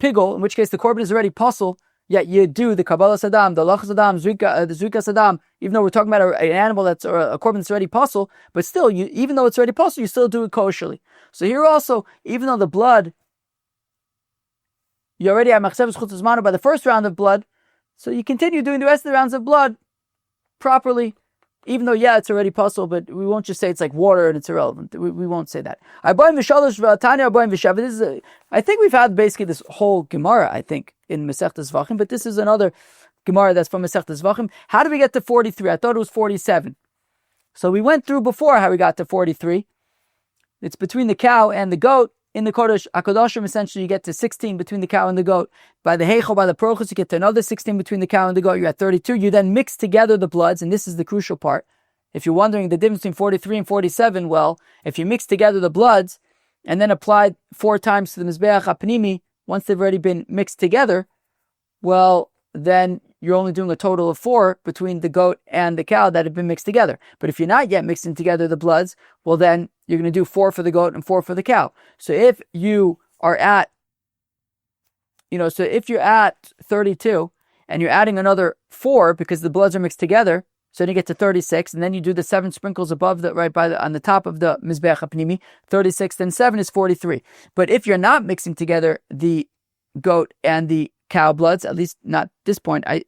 pigul, in which case the korban is already puzzle, yet you do the kabbalah sadam, the holachas sadam, the zrika sadam, even though we're talking about an animal or a korban that's already puzzle, but still, even though it's already puzzle, you still do it kosherly. So here also, even though the blood, you already have machshavas chutz lizmano by the first round of blood, So you continue doing the rest of the rounds of blood properly, even though, it's already puzzle, but we won't just say it's like water and it's irrelevant. We won't say that. I think we've had basically this whole Gemara, I think, in Masechtas Zvachim, but this is another Gemara that's from Masechtas Zvachim. How did we get to 43? I thought it was 47. So we went through before how we got to 43. It's between the cow and the goat. In the Kodesh HaKadoshim, essentially, you get to 16 between the cow and the goat. By the Heichel, by the Prochus, you get to another 16 between the cow and the goat. You're at 32. You then mix together the bloods, and this is the crucial part. If you're wondering the difference between 43 and 47, well, if you mix together the bloods and then apply 4 times to the Mizbeach HaPnimi, once they've already been mixed together, well, then you're only doing a total of 4 between the goat and the cow that have been mixed together. But if you're not yet mixing together the bloods, well, then you're going to do 4 for the goat and 4 for the cow. So if you are at, if you're at 32 and you're adding another 4 because the bloods are mixed together, so then you get to 36, and then you do the 7 sprinkles above on the top of the Mizbeach HaPnimi, 36, then 7 is 43. But if you're not mixing together the goat and the cow bloods, at least not this point, I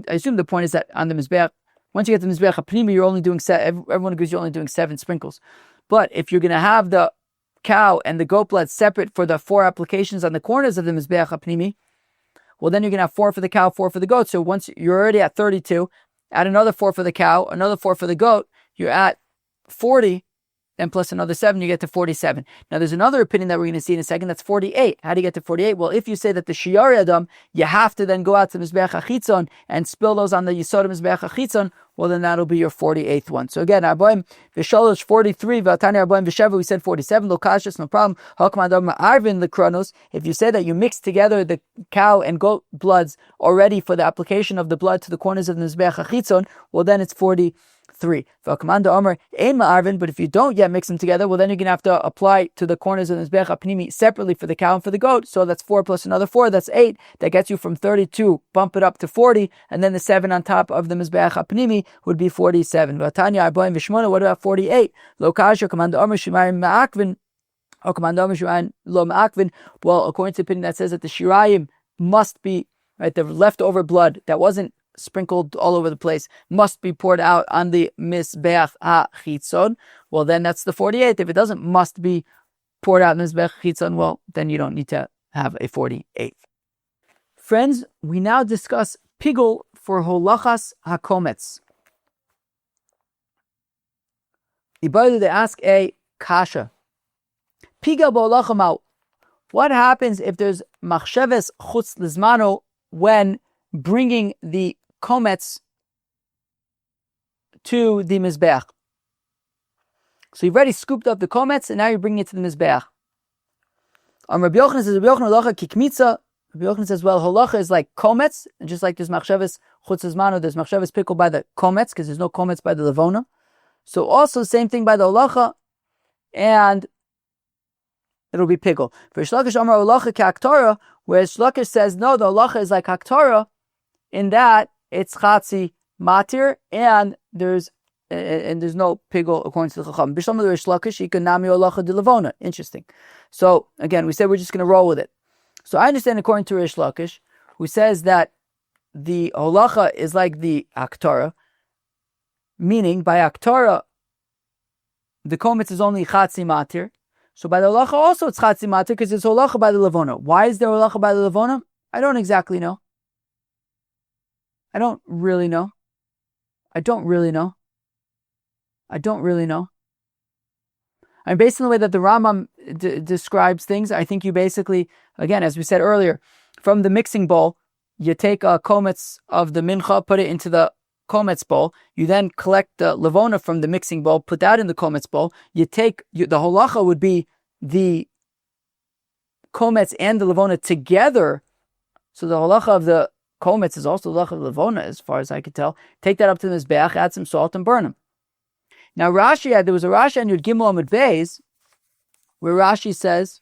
assume the point is that on the Mizbeach, once you get to the Mizbeach HaPnimi, you're only doing, everyone agrees you're only doing 7 sprinkles. But if you're going to have the cow and the goat blood separate for the 4 applications on the corners of the Mizbeach HaPnimi, well, then you're going to have 4 for the cow, 4 for the goat. So once you're already at 32, add another 4 for the cow, another 4 for the goat, you're at 40, then plus another 7, you get to 47. Now, there's another opinion that we're going to see in a second, that's 48. How do you get to 48? Well, if you say that the Shiyari Adam, you have to then go out to Mizbeach HaChitzon and spill those on the Yisod of Mizbeach HaChitzon, well, then that'll be your 48th one. So again, Arboim V'Shalosh 43, V'Atani Arboim V'Sheva, we said 47, Lokashas, no problem. Haqometz Arvin L'Kronos, if you say that you mix together the cow and goat bloods already for the application of the blood to the corners of the Mizbeach HaChitzon, well, then it's 43. But if you don't yet mix them together, well, then you're going to have to apply to the corners of the Mizbeach HaPnimi separately for the cow and for the goat. So that's 4 plus another 4, that's 8. That gets you from 32, bump it up to 40, and then the 7 on top of the Mizbeach HaPnimi would be 47. What about 48? Well, according to the opinion that says that the Shirayim must be, the leftover blood that wasn't sprinkled all over the place must be poured out on the Mizbeach HaChitzon. Well, then that's the 48. If it doesn't must be poured out on the Mizbeach HaChitzon, well, then you don't need to have a 48th. Friends, we now discuss Pigul for holachas haqometz. They ask a kasha. Pigul b'holacha ma'u. What happens if there's machsheves chutz lizmano when bringing the haqometz to the Mizbeach? So you've already scooped up the haqometz and now you're bringing it to the Mizbeach. Rabbi Yochanan says, holacha kikmitza. Rabbi Yochanan says, well, holacha is like haqometz, and just like there's machsheves chutz lizmano, there's machsheves pickle by the haqometz, because there's no haqometz by the levona. So also same thing by the holacha, and it'll be pigul. Whereas Shlokish says, no, the holacha is like haktara, in that it's chatzi matir, and there's no pigul according to the Chacham. B'shlom the Reish Lakish, ikanami holacha de levona. Interesting. So again, we said we're just going to roll with it. So I understand according to Reish Lakish, who says that the holacha is like the haktara, meaning by haktara, the haqometz is only chatzi matir. So by the holacha also it's chatzi matir because it's holacha by the levona. Why is there holacha by the levona? I don't exactly know. I don't really know. And based on the way that the Rambam describes things, I think you basically, again, as we said earlier, from the mixing bowl, you take a haqometz of the mincha, put it into the haqometz bowl. You then collect the levona from the mixing bowl, put that in the haqometz bowl. The holacha would be the haqometz and the levona together. So the holacha of the haqometz is also the holacha of levona, as far as I could tell. Take that up to the mizbeach, add some salt, and burn them. Now there was a Rashi on Yud Gimel Amud Beis, where Rashi says,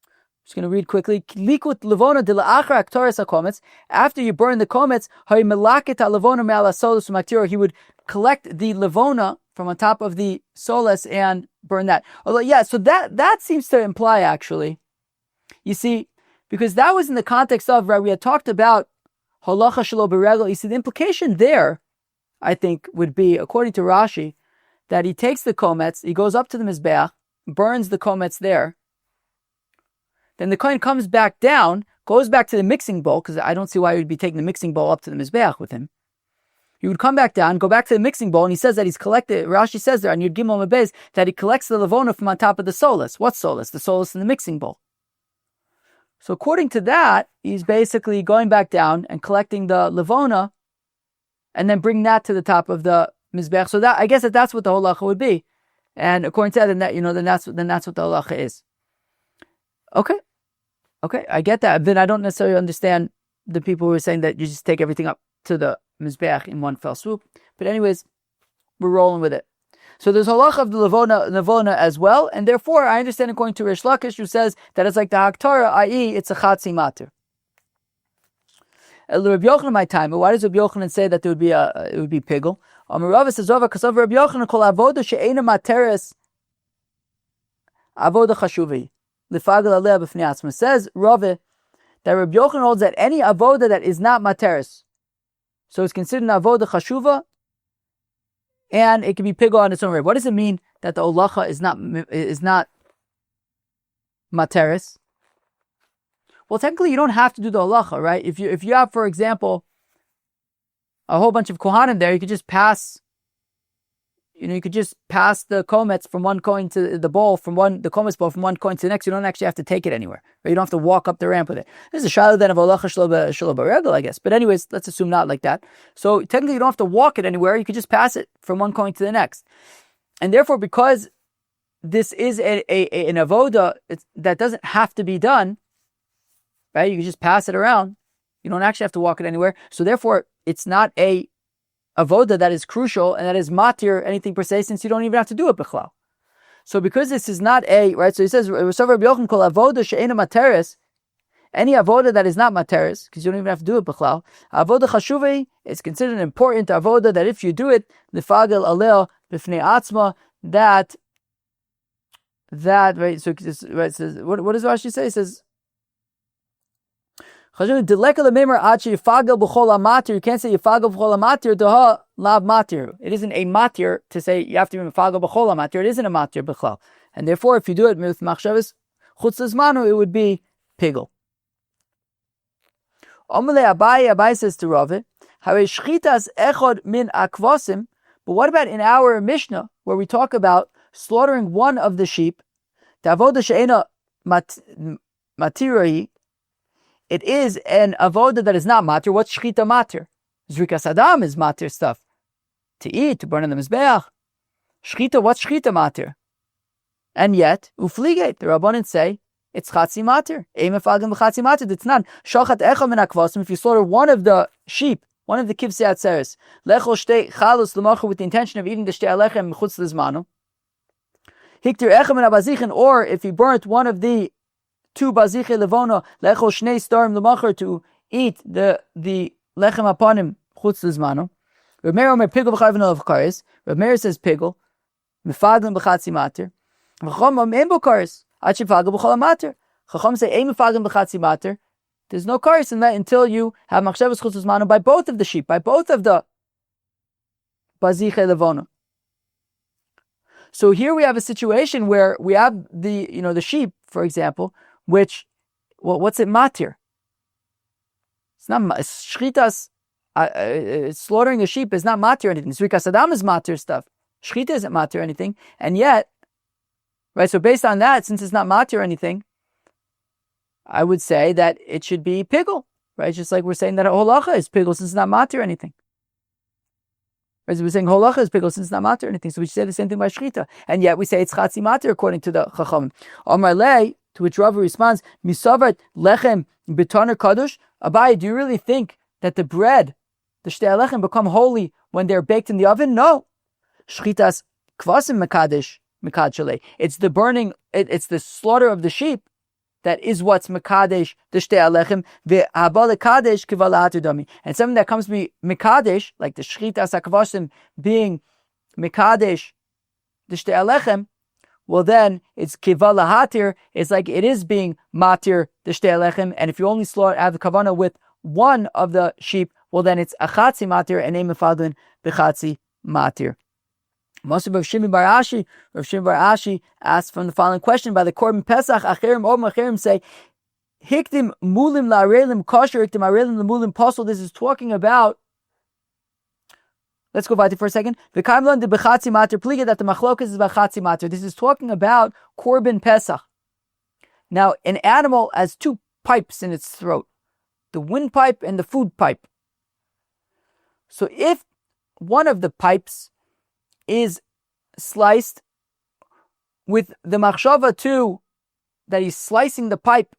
I'm just going to read quickly. Likut levona de la'achar aktoris haqometz. After you burn the haqometz, hay melaket levona me'al hasolos matir. He would collect the levona from on top of the soles and burn that. Although, so that seems to imply, actually, you see, because that was in the context of, right, we had talked about halacha shelo beregel. You see, the implication there, I think, would be, according to Rashi, that he takes the haqometz, he goes up to the mizbeach, burns the haqometz there. Then the kohen comes back down, goes back to the mixing bowl, because I don't see why he would be taking the mixing bowl up to the mizbeach with him. He would come back down, go back to the mixing bowl, and he says that he's collected, Rashi says there, on Yud Gimel Mebez, that he collects the levona from on top of the solus. What solus? The solus in the mixing bowl. So according to that, he's basically going back down and collecting the levona, and then bringing that to the top of the mizbech. So that, I guess that's what the holacha would be. And according to that, then that's what the holacha is. Okay, I get that. Then I don't necessarily understand the people who are saying that you just take everything up to the mizbeach in one fell swoop. But anyways, we're rolling with it. So there's halacha of the levona as well, and therefore I understand according to Rish Lakish, who says that it's like the haktara, i.e., it's a chatzi matir. Rabbi Yochanan, my time, but why does Rabbi Yochanan say that it would be pigul? Rava says over because of Rabbi Yochanan kol avoda she'ena materes avoda chashuvi lefagel aleh b'fnei atzma. Says Rava that Rabbi Yochanan holds that any avoda that is not materes, so it's considered an avoda chashuva, and it can be pigul on its own right. What does it mean that the holacha is not materes? Well, technically, you don't have to do the holacha, right? If you have, for example, a whole bunch of kohanim there, you could just pass. You could just pass the haqometz from one coin to the bowl, the haqometz bowl from one coin to the next. You don't actually have to take it anywhere. Right? You don't have to walk up the ramp with it. This is a shaila then of holacha shelo beregel, I guess. But anyways, let's assume not like that. So technically, you don't have to walk it anywhere. You could just pass it from one coin to the next. And therefore, because this is an avoda that doesn't have to be done, right? You can just pass it around. You don't actually have to walk it anywhere. So therefore, it's not a avoda that is crucial and that is matir anything per se, since you don't even have to do it b'chlal. So because this is not right? So he says, avoda she'ena materes, any avoda that is not materes, because you don't even have to do it b'chlal. Avoda chashuvei is considered an important avoda that if you do it, lefagel aleh b'fnei atzma, that right? So right, it says, what does Rashi say? It says, you can't say yifagel b'chol matir daha lav matir. It isn't a matir to say you have to be mefagel b'chol matir. It isn't a matir b'chlal, and therefore, if you do it with machshavas chutz lezmanu, it would be pigul. Abai says to Rave, "Harei shchitas echod min akvasim." But what about in our Mishnah where we talk about slaughtering one of the sheep? Ta'avoda she'ena matirei. It is an avoda that is not matir. What's shchita matir? Zrikas adam is matir stuff. To eat, to burn in the mizbeach. Shchita, what's shchita matir? And yet, ufligate, the Rabbanan say, it's chatzi matir. Mefaglin b'chatzi matir. It's not. Shochat echad min hakvasim. If you slaughter one of the sheep, one of the kivsei atzeres, lechol shtei chalus l'macher with the intention of eating the shtei alechem mechutz lizmanu. Hiktir echad min abazichin, or if he burnt one of the two baziche levona lechol shnei starim l'macher, to eat the lechem upon him chutz lizmanu. Reb Meir omer pigul v'chayv no kares. Reb Meir says pigul mefaglin b'chatzi matir. Chacham ein bo kares ad shefagel b'chol matir. Chacham say ein mefaglin b'chatzi matir. There's no kares in that until you have machshavas chutz lizmanu by both of the sheep, by both of the baziche levona. So here we have a situation where we have the sheep, for example, which, what's it matir? It's not shchitas. Slaughtering a sheep is not matir anything. Zrikas adam is matir stuff. Shchita isn't matir anything, and yet, right? So based on that, since it's not matir anything, I would say that it should be pigul, right? Just like we're saying that a holacha is pigul since it's not matir anything. Right? So we're saying holacha is pigul since it's not matir anything. So we should say the same thing by shchita, and yet we say it's chatzi matir according to the chachamim. Omar lei. To which Rava responds, Misavat lechem b'taner kadosh. Abai, do you really think that the bread, the shtei lechem, become holy when they're baked in the oven? No. Shchitas kvasim mekadesh mekadshale. It's the burning, it's the slaughter of the sheep that is what's mekadesh the shtei lechem. Ve'habal kadesh kivalatu dami. And something that comes to be mekadesh, like the shchitas hakvasim being mekadesh the shtei lechem, well then it's kivala hatir. It's like it is being matir the shtei lechem, and if you only have the kavana with one of the sheep, well then it's a chatzi matir and a mefaglin b'chatzi matir. Rav Shimon bar Ashi asked from the following question by the Korban Pesach, Acherim say, Hikdim mulim la'arelim kosher, hikdim arelim l'mulim posel. This is talking about, let's go back for a second. V'kaimlan de b'chatzi matir pliga, that the machlokas is b'chatzi matir. This is talking about Korban Pesach. Now, an animal has two pipes in its throat, the windpipe and the food pipe. So if one of the pipes is sliced with the machshava too, that he's slicing the pipe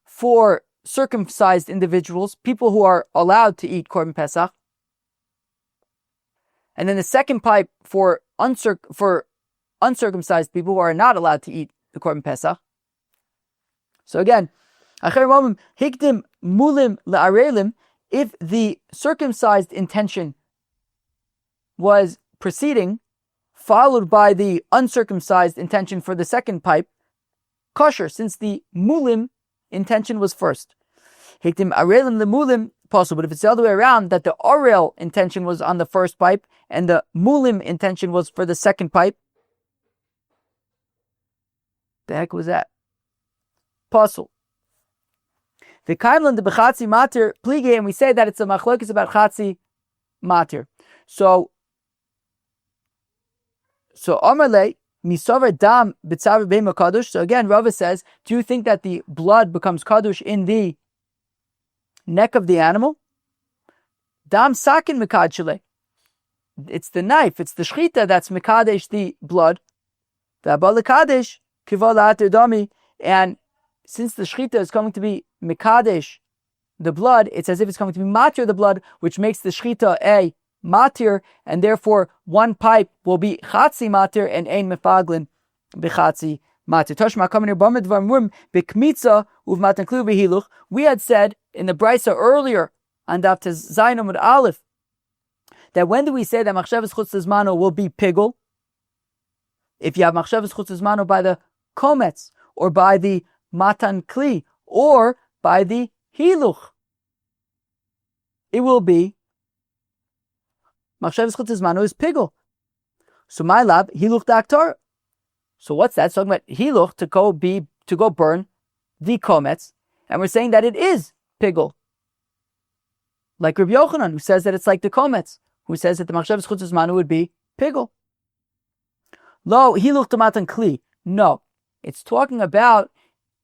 for circumcised individuals, people who are allowed to eat Korban Pesach, and then the second pipe for uncircumcised people who are not allowed to eat the Korban Pesach. So again, hikdim mulim la'arelim, if the circumcised intention was preceding, followed by the uncircumcised intention for the second pipe, kosher, since the mulim intention was first. Hikdim arelim lemulim, possible, but if it's the other way around, that the arel intention was on the first pipe and the mulim intention was for the second pipe, the heck was that? Possible. The kaimlan de b'chatzi matir plige, and we say that it's a machlokes about chatzi matir. So Amarle misover dam b'tzav beima kadosh. So again, Rava says, do you think that the blood becomes kadosh in the neck of the animal? Dam sakin mikadshele. It's the knife, it's the shchita that's mikadesh the blood. The abal kadesh kival atir dami, and since the shchita is coming to be mikadesh the blood, it's as if it's coming to be matir the blood, which makes the shchita a matir, and therefore one pipe will be chatzi matir and ein mefaglin b'chatzi matir. Toshma coming here b'amidvar b'kmitza uvmatan klu b'hiluch. We had said in the brisa earlier on Daf Zayin Amud Aleph that when do we say that machshavas chutz zmano will be pigul? If you have machshavas chutz zmano by the haqometz or by the matan kli or by the hiluch, it will be machshavas chutz zmano is pigul. So my lab hiluch daktar. So what's that? It's talking about hiluch to go burn the haqometz, and we're saying that it is pigul, like Rabbi Yochanan, who says that it's like the haqometz, who says that the machshavas chutz zmano would be pigul. Lo hiluch to matan kli. No, it's talking about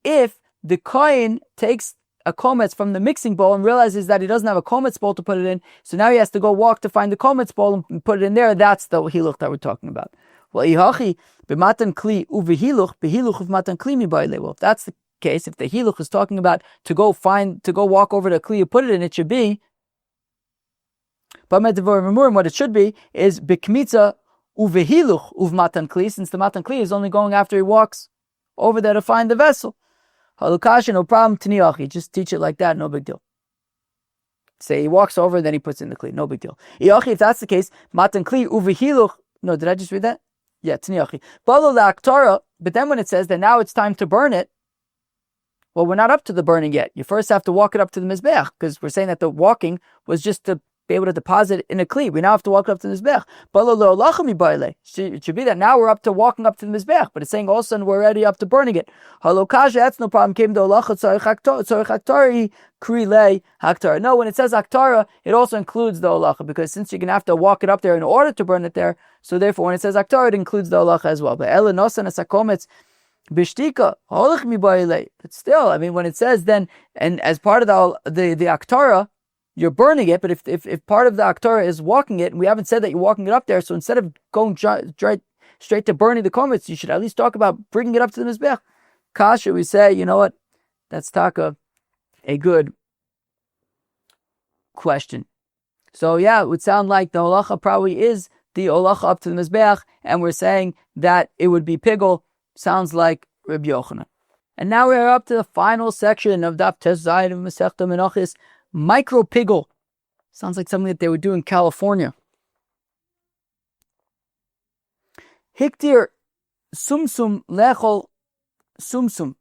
if the kohen takes a haqometz from the mixing bowl and realizes that he doesn't have a haqometz bowl to put it in, so now he has to go walk to find the haqometz bowl and put it in there. That's the hiluch that we're talking about. Well, ihachi b'matan kli uvehiluch behiluch of matan kli mibayle. Well, if that's the case, if the hiluch is talking about to go walk over to kli and put it in, it should be. But what it should be is b'kmitza uvehiluch uv matan kli, since the matan kli is only going after he walks over there to find the vessel. Halukasha, no problem. Tiniachi, just teach it like that, no big deal. Say he walks over, then he puts in the kli, no big deal. Iachi, if that's the case, matan kli uvehiluch. No, did I just read that? Yeah, tiniachi. Babble la'aktara. But then when it says that now it's time to burn it, well, we're not up to the burning yet. You first have to walk it up to the mizbeach, because we're saying that the walking was just to be able to deposit it in a kli. We now have to walk up to the mizbeach. It should be that now we're up to walking up to the mizbeach, but it's saying all of a sudden we're already up to burning it. Halokasha, that's no problem. Came to holacha tzorich haktari kri haktara. No, when it says haktara, it also includes the holacha, because since you're going to have to walk it up there in order to burn it there, so therefore when it says haktara, it includes the holacha as well. But ela nosan as haqometz bishtika holach mibayle. But still, I mean, when it says then, and as part of the haktara, you're burning it, but if part of the aktara is walking it, and we haven't said that you're walking it up there, so instead of going straight to burning the haqometz, you should at least talk about bringing it up to the mizbech. Kasha, we say, you know what? That's taka a good question. So yeah, it would sound like the holacha probably is the holacha up to the mizbech, and we're saying that it would be pigul. Sounds like Rabbi Yochanan. And now we're up to the final section of Daf Zayin of Masechta Menachos. Micro-pigul. Sounds like something that they would do in California. Hiktir sumsum lechol sumsum.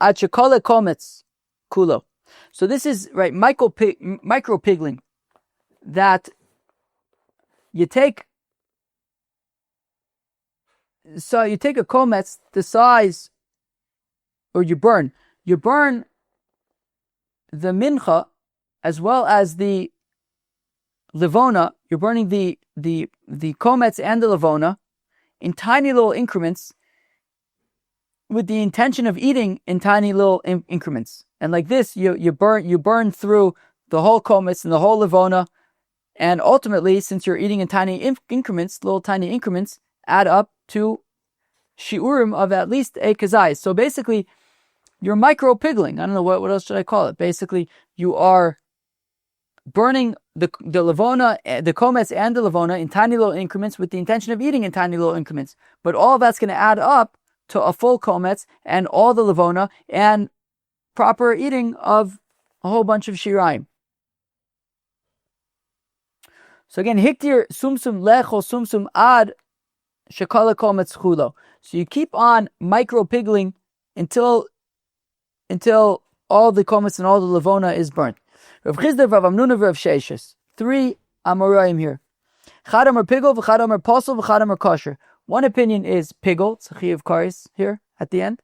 Ad shekol haqometz kulo. So this is right micro-piguling, that you take a haqometz the size, or you burn the mincha as well as the levona. You're burning the haqometz and the levona in tiny little increments, with the intention of eating in tiny little increments. And like this, you burn through the whole haqometz and the whole levona, and ultimately, since you're eating in tiny increments, little tiny increments add up to shiurim of at least a kazayis. So basically, you're micro-piguling. I don't know what else should I call it. Basically, you are burning the levona, the haqometz and the levona in tiny little increments with the intention of eating in tiny little increments. But all of that's going to add up to a full haqometz and all the levona and proper eating of a whole bunch of shiraim. So again, hiktir sumsum lechol sumsum ad shekala haqometz chulo. So you keep on micro-piguling until all the haqometz and all the levona is burnt. Rav Chisda, Rav Amnuna, Rav Sheshes. 3 amoraim here. Chad amar pigul, v'chad amar posel, v'chad amar kosher. One opinion is pigul, it's a chiyuv kares here at the end.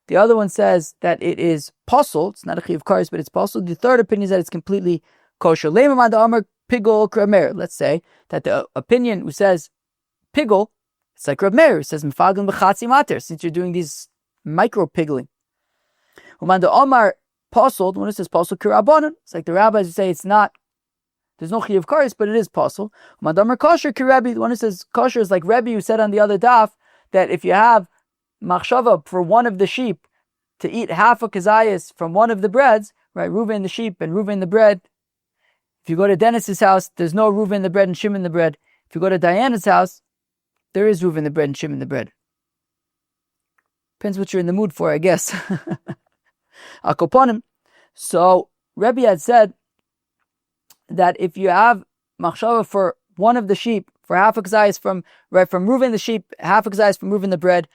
The other one says that it is posel, it's not a chiyuv kares, but it's posel. The third opinion is that it's completely kosher. Leimaman da amar pigul kramer. Let's say that the opinion who says pigul, it's like Reb Meir, who says Mefaglin b'chatzi matir, since you're doing these micro-piguling. Uman da amar posel, when it says posel kirabanan, it's like the rabbis who say it's not, there's no chiyuv kares, but it is posel. Uman da amar kosher kirabi, the one who says kosher is like Rebbe who said on the other daf that if you have machshava for one of the sheep to eat half a kazayas from one of the breads, right, Reuven the sheep and Reuven the bread. If you go to Dennis's house, there's no Reuven the bread and Shimon the bread. If you go to Diana's house, there is Reuven the bread and Shimon the bread. Depends what you're in the mood for, I guess. Akoponim. So Rebbe had said that if you have machshava for one of the sheep, for half a kazayas from Reuven the sheep, half a kazayas from Reuven the bread,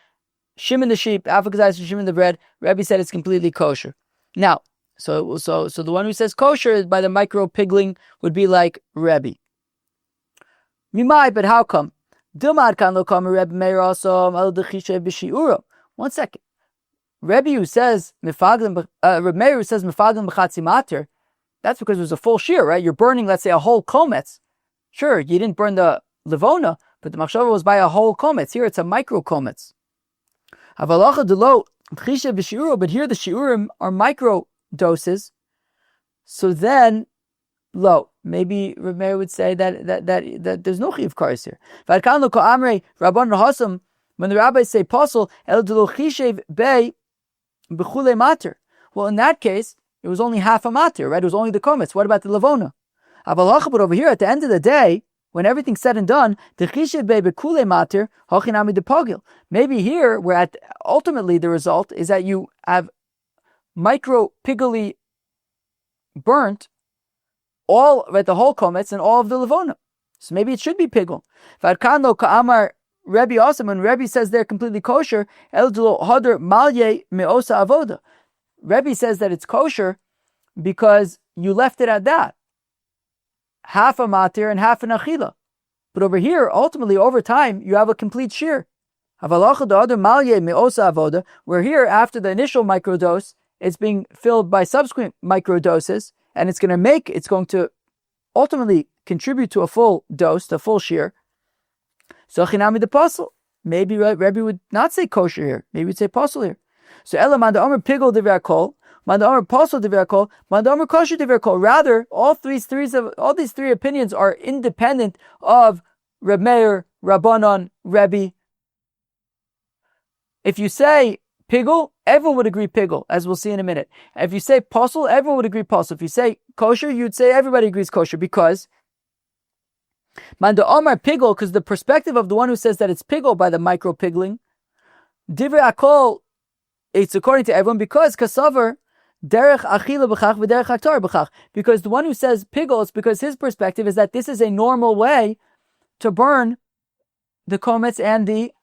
Shimon the sheep, half a kazayas from Shimon the bread, Rebbe said it's completely kosher. Now, so the one who says kosher by the micro-piguling would be like Rebbe. Mimai, but how come? Dilmad kan lo kam Rebbe Meir also al dechishe b'shiuro. 1 second. Rebbe who says Mefaglin, Rebbe Meir who says Mefaglin b'chatzi matir, that's because it was a full shear, right? You're burning, let's say, a whole haqometz. Sure, you didn't burn the levona, but the machshava was by a whole haqometz. Here it's a micro-haqometz. Avalacha delo dechishe b'shiuro, but here the shiurim are micro doses. So then, maybe Rebbe Meir would say that there's no chiyuv kares here. When the rabbis say posel el delo chishev bei b'chule matir, well, in that case, it was only half a matir, right? It was only the haqometz. What about the levona? But over here, at the end of the day, when everything's said and done, the chishev bei b'chule matir hochinami de pogil. Maybe here, ultimately the result is that you have micro-piguli burnt all, right, the whole haqometz and all of the levona. So maybe it should be pigul. V'adkan ka'amar Rebbe also, when Rebbe says they're completely kosher, el delo hadar malye me'osa avoda. Rebbe says that it's kosher because you left it at that. Half a matir and half an achila. But over here, ultimately, over time, you have a complete shear. Avalacha the other malye me'osa avoda, where here, after the initial microdose, it's being filled by subsequent microdoses, and it's going to ultimately contribute to a full dose, to a full shear. So chinami the posel. Maybe Rebbe would not say kosher here. Maybe he'd say posel here. So ela man da omer pigul divrei kol, man da omer posel divrei kol, man da omer kosher divrei kol. Rather, all these three opinions are independent of Reb Meir, Rabbanon, Rebbe. If you say pigul, everyone would agree pigul, as we'll see in a minute. If you say posel, everyone would agree posel. If you say kosher, you'd say everybody agrees kosher, because man da omer pigul, because the perspective of the one who says that it's pigul by the micro-piguling, divrei akol, it's according to everyone, because kasavar derech achila b'chach v'derech haktar b'chach. Because the one who says pigul, it's because his perspective is that this is a normal way to burn the haqometz and the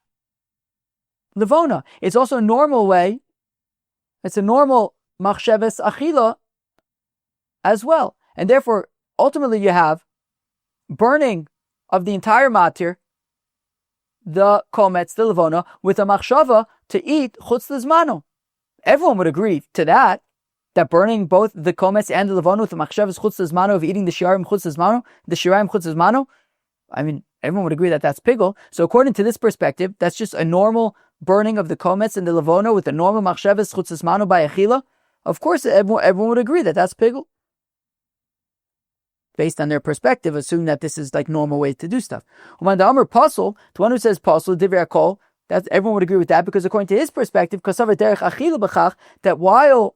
levona. It's also a normal way. It's a normal machsheves achila as well. And therefore, ultimately you have burning of the entire matir, the haqometz, the levona, with a machshava to eat chutz lezmano. Everyone would agree to that burning both the haqometz and the levona with the machshava chutz lezmano, of eating the shi'arim chutz lezmano, I mean, everyone would agree that that's pigul. So according to this perspective, that's just a normal burning of the haqometz and the levona with a normal machshava chutz lezmano by achila. Of course, everyone would agree that that's pigul. Based on their perspective, assuming that this is like normal way to do stuff. When the Amr Pasul, the one who says Pasul, Divrei Hakol, that everyone would agree with that, because according to his perspective, that while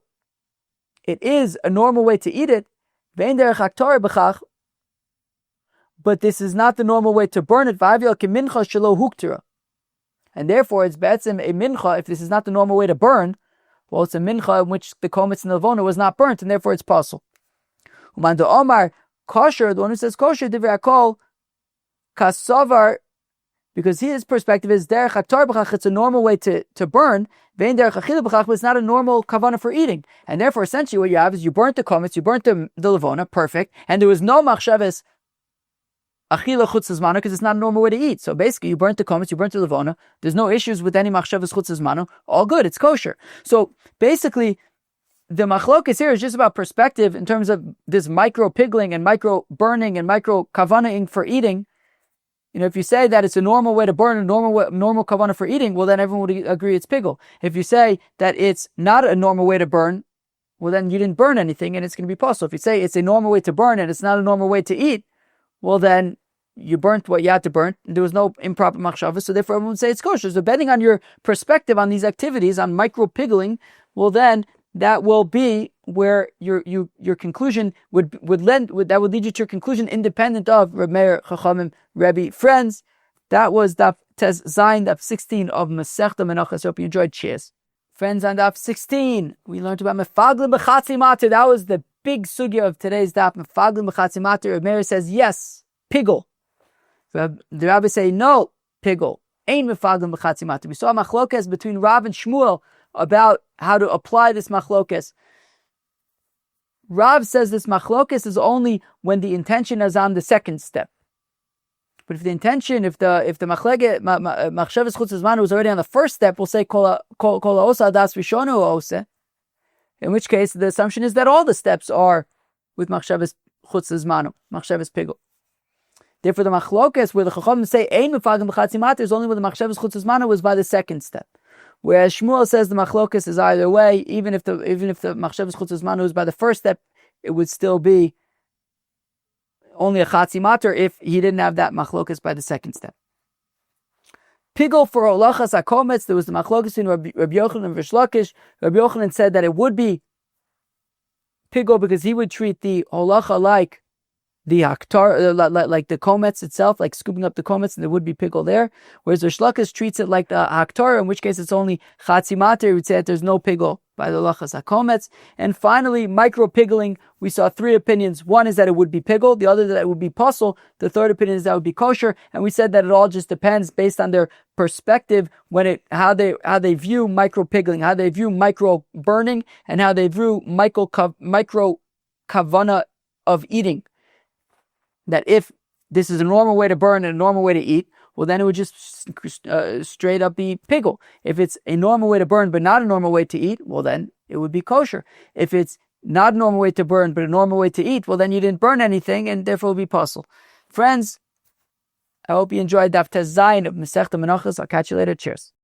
it is a normal way to eat it, but this is not the normal way to burn it, and therefore it's betzim a mincha. If this is not the normal way to burn, well, it's a mincha in which the haqometz and the levona was not burnt, and therefore it's Pasul. The Omar kosher, the one who says kosher, divrei hakol, kasavar, because his perspective is derech haktar b'chach, it's a normal way to burn, vein derech achila b'chach, but it's not a normal kavana for eating. And therefore, essentially what you have is you burnt the haqometz, you burnt the levona, perfect, and there was no machshavas achila chutz lezmano, because it's not a normal way to eat. So basically, you burnt the haqometz, you burnt the levona, there's no issues with any machshavas chutz lezmano, all good, it's kosher. So basically, the machlokes here is just about perspective in terms of this micro-piguling and micro-burning and micro-kavanaing for eating. You know, if you say that it's a normal way to burn, a normal kavana for eating, well, then everyone would agree it's pigul. If you say that it's not a normal way to burn, well, then you didn't burn anything and it's going to be possible. If you say it's a normal way to burn and it's not a normal way to eat, well, then you burnt what you had to burn. There was no improper machshava, so therefore everyone would say it's kosher. So depending on your perspective on these activities, on micro-piguling, well, then that will be where your conclusion would lead you to your conclusion independent of Reb Meir, Chachamim, Rebbe, friends. That was Daf Tes Zayin, Daf 16 of Masechta Menachos. Hope you enjoyed. Cheers. Friends, on Daf 16, we learned about Mefaglin b'chatzi matir. That was the big sugya of today's Daf. Mefaglin b'chatzi matir. Reb Meir says, yes, Pigul. The Rabbi say, no, Pigul. Ain Mefaglin b'chatzi matir. We saw machlokes between Rav and Shmuel about how to apply this machlokes. Rav says this machlokes is only when the intention is on the second step. But if the intention, if the machshavas chutz lezmano was already on the first step, we'll say kol ha'osa das rishonu ha'osa. In which case, the assumption is that all the steps are with machshavas chutz lezmano, machshavas pigul. Therefore, the machlokes where the chachamim say ein mefaglin b'chatzi matir is only when the machshavas chutz lezmano was by the second step. Whereas Shmuel says the machlokes is either way, even if the machshavas chutz lezmano is by the first step, it would still be only a chatzi matir if he didn't have that machlokes by the second step. Pigul for holachas haqometz, there was the machlokes in Rabbi Yochanan and Rish Lakish. Rabbi Yochanan said that it would be pigul because he would treat the holacha like the haktar, like the haqometz itself, like scooping up the haqometz, and there would be pigul there. Whereas Rish Lakish treats it like the haktar, in which case it's only chatzi matir. He would say that there's no pigul by the holachas haqometz. And finally, micro-piguling, we saw three opinions. One is that it would be pigul, the other that it would be pasul, the third opinion is that it would be kosher, and we said that it all just depends based on their perspective how they view micro-piguling, how they view micro-burning, and how they view micro-kavana of eating. That if this is a normal way to burn and a normal way to eat, well, then it would just straight up be pigul. If it's a normal way to burn but not a normal way to eat, well, then it would be kosher. If it's not a normal way to burn but a normal way to eat, well, then you didn't burn anything and therefore it would be pasul. Friends, I hope you enjoyed Daf Tes Zayin of Masechta Menachos. I'll catch you later. Cheers.